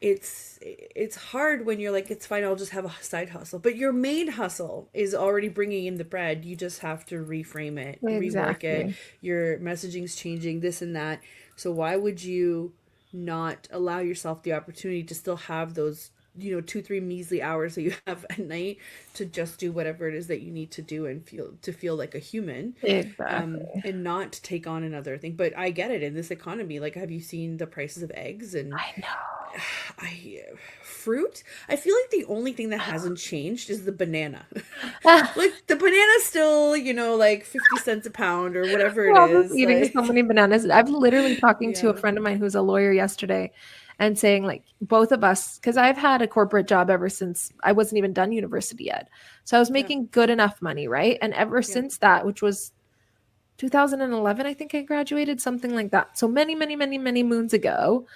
it's hard when you're like, it's fine, I'll just have a side hustle, but your main hustle is already bringing in the bread. You just have to reframe it, rework it. Exactly. Your messaging's changing, this and that. So why would you not allow yourself the opportunity to still have those 2 3 measly hours that you have at night to just do whatever it is that you need to do and feel like a human, Exactly. and not take on another thing. But I get it, in this economy, like, have you seen the prices of eggs and I know. I fruit? I feel like the only thing that hasn't changed is the banana. Ah, Like, the banana's still, like 50 cents a pound or whatever it we're all just is. eating so Like, many bananas. I've literally talking to a yeah, friend of mine who's a lawyer yesterday and saying like both of us, because I've had a corporate job ever since I wasn't even done university yet. So I was yeah, making good enough money, right? And ever yeah, since that, which was 2011, I think I graduated, something like that. So many, many, many, many moons ago.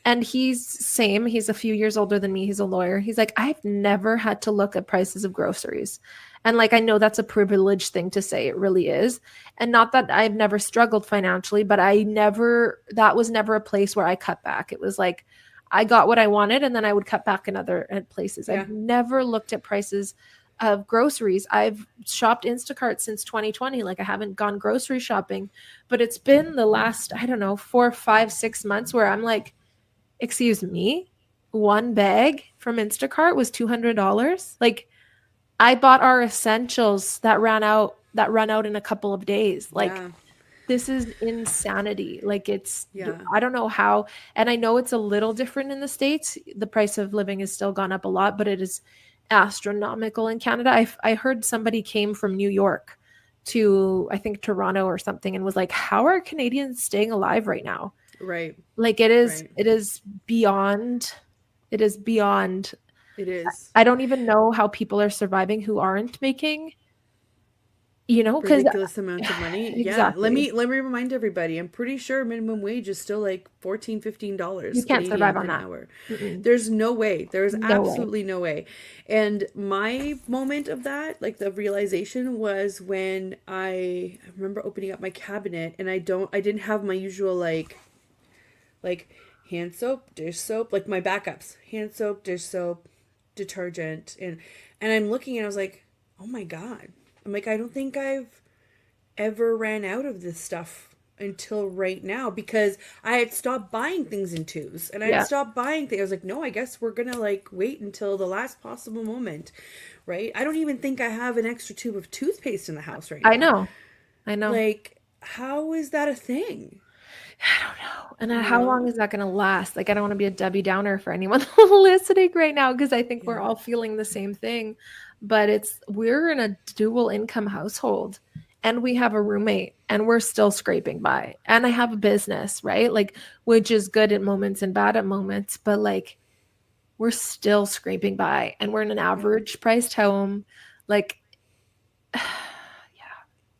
And he's a few years older than me. He's a lawyer. He's like, I've never had to look at prices of groceries. And like, I know that's a privileged thing to say. It really is. And not that I've never struggled financially, but that was never a place where I cut back. It was like, I got what I wanted and then I would cut back in other places. yeah, I've never looked at prices of groceries. I've shopped Instacart since 2020. Like, I haven't gone grocery shopping, but it's been the last, I don't know, 4, 5, 6 months where I'm like, excuse me, one bag from Instacart was $200. Like, I bought our essentials that run out in a couple of days. Like, yeah, this is insanity. Like, yeah. I don't know how, and I know it's a little different in the States. The price of living has still gone up a lot, but it is astronomical in Canada. I heard somebody came from New York to, I think, Toronto or something, and was like, how are Canadians staying alive right now? Right, Like, right. it is beyond, it is beyond. It is I don't even know how people are surviving who aren't making, because ridiculous amounts of money. Yeah, let exactly. me let me remind everybody. I'm pretty sure minimum wage is still like 14 You $15 can't survive Canadian on an that. hour. Mm-mm. There's no way. There's No way. absolutely no way. And my moment of that, like the realization, was when I remember opening up my cabinet, and I didn't have my usual like hand soap, dish soap, like my backups, hand soap, dish soap, detergent, and I'm looking and I was like, oh my god. I'm like, I don't think I've ever ran out of this stuff until right now, because I had stopped buying things in twos, and I had Yeah, stopped buying things. I was like, no, I guess we're gonna like wait until the last possible moment, right? I don't even think I have an extra tube of toothpaste in the house right I now. know. I know. Like, how is that a thing? I don't know. And You how long know? is that going to last? Like, I don't want to be a Debbie Downer for anyone listening right now, because I think we're Yeah. all feeling the same thing. But we're in a dual income household and we have a roommate and we're still scraping by. And I have a business, right? Like, which is good at moments and bad at moments, but like, we're still scraping by and we're in an Yep. average priced home. Like, yeah,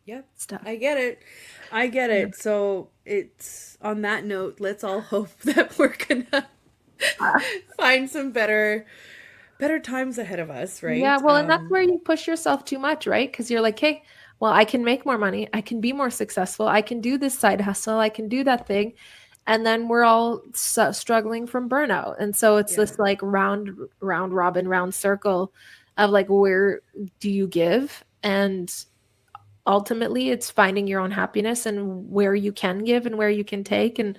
Yep. stuff. I get it. I get Yeah. it. So it's on that note, let's all hope that we're gonna find some better times ahead of us, Yeah, right? well, and that's where you push yourself too much, right? Because you're like, hey, well, I can make more money. I can be more successful. I can do this side hustle. I can do that thing. And then we're all struggling from burnout. And so it's Yeah. this like round robin, round circle of like, where do you give? And ultimately, it's finding your own happiness and where you can give and where you can take. And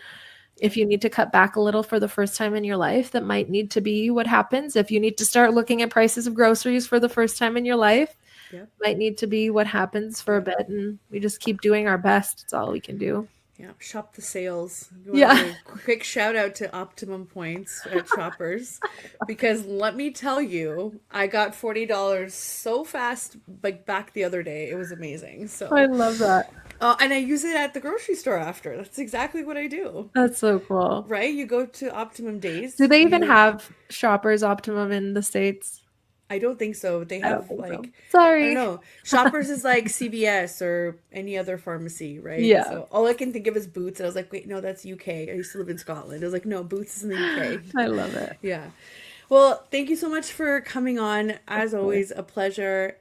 if Yep. you need to cut back a little for the first time in your life, that might need to be what happens. If you need to start looking at prices of groceries for the first time in your life, Yep. might need to be what happens for a Yep. bit. And we just keep doing our best. It's all we can do. Yeah. Shop the sales. You want to Yeah. give a quick shout out to Optimum Points at Shoppers, because let me tell you, I got $40 so fast, like back the other day. It was amazing. I So, love that. and I use it at the grocery store after. That's exactly what I do. That's so cool. Right? You go to Optimum Do Days. they even You have Shoppers Optimum in the States? I don't think so. They I don't have think so. like, I don't Sorry. know. Shoppers is like CVS or any other pharmacy, right? Yeah, So all I can think of is Boots. And I was like, wait, no, that's UK. I used to live in Scotland. I was like, no, Boots is in the UK. I love it. Yeah. Well, thank you so much for coming on. Of As course. always, a pleasure.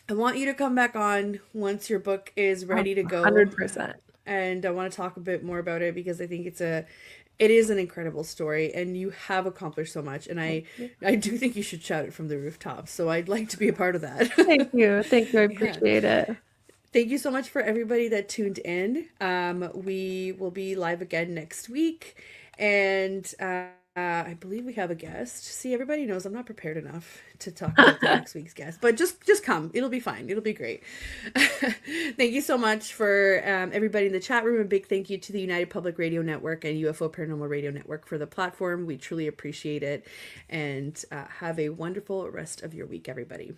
I want you to come back on once your book is ready to go. 100%. And I want to talk a bit more about it because I think it is an incredible story and you have accomplished so much and Thank you. I do think you should shout it from the rooftops. So I'd like to be a part of that. Thank you. Thank you. I Yeah. appreciate it. Thank you so much for everybody that tuned in. We will be live again next week, and I believe we have a guest. See, everybody knows I'm not prepared enough to talk about the next week's guest, but just come. It'll be fine. It'll be great. Thank you so much for everybody in the chat room. A big thank you to the United Public Radio Network and UFO Paranormal Radio Network for the platform. We truly appreciate it, and have a wonderful rest of your week, everybody.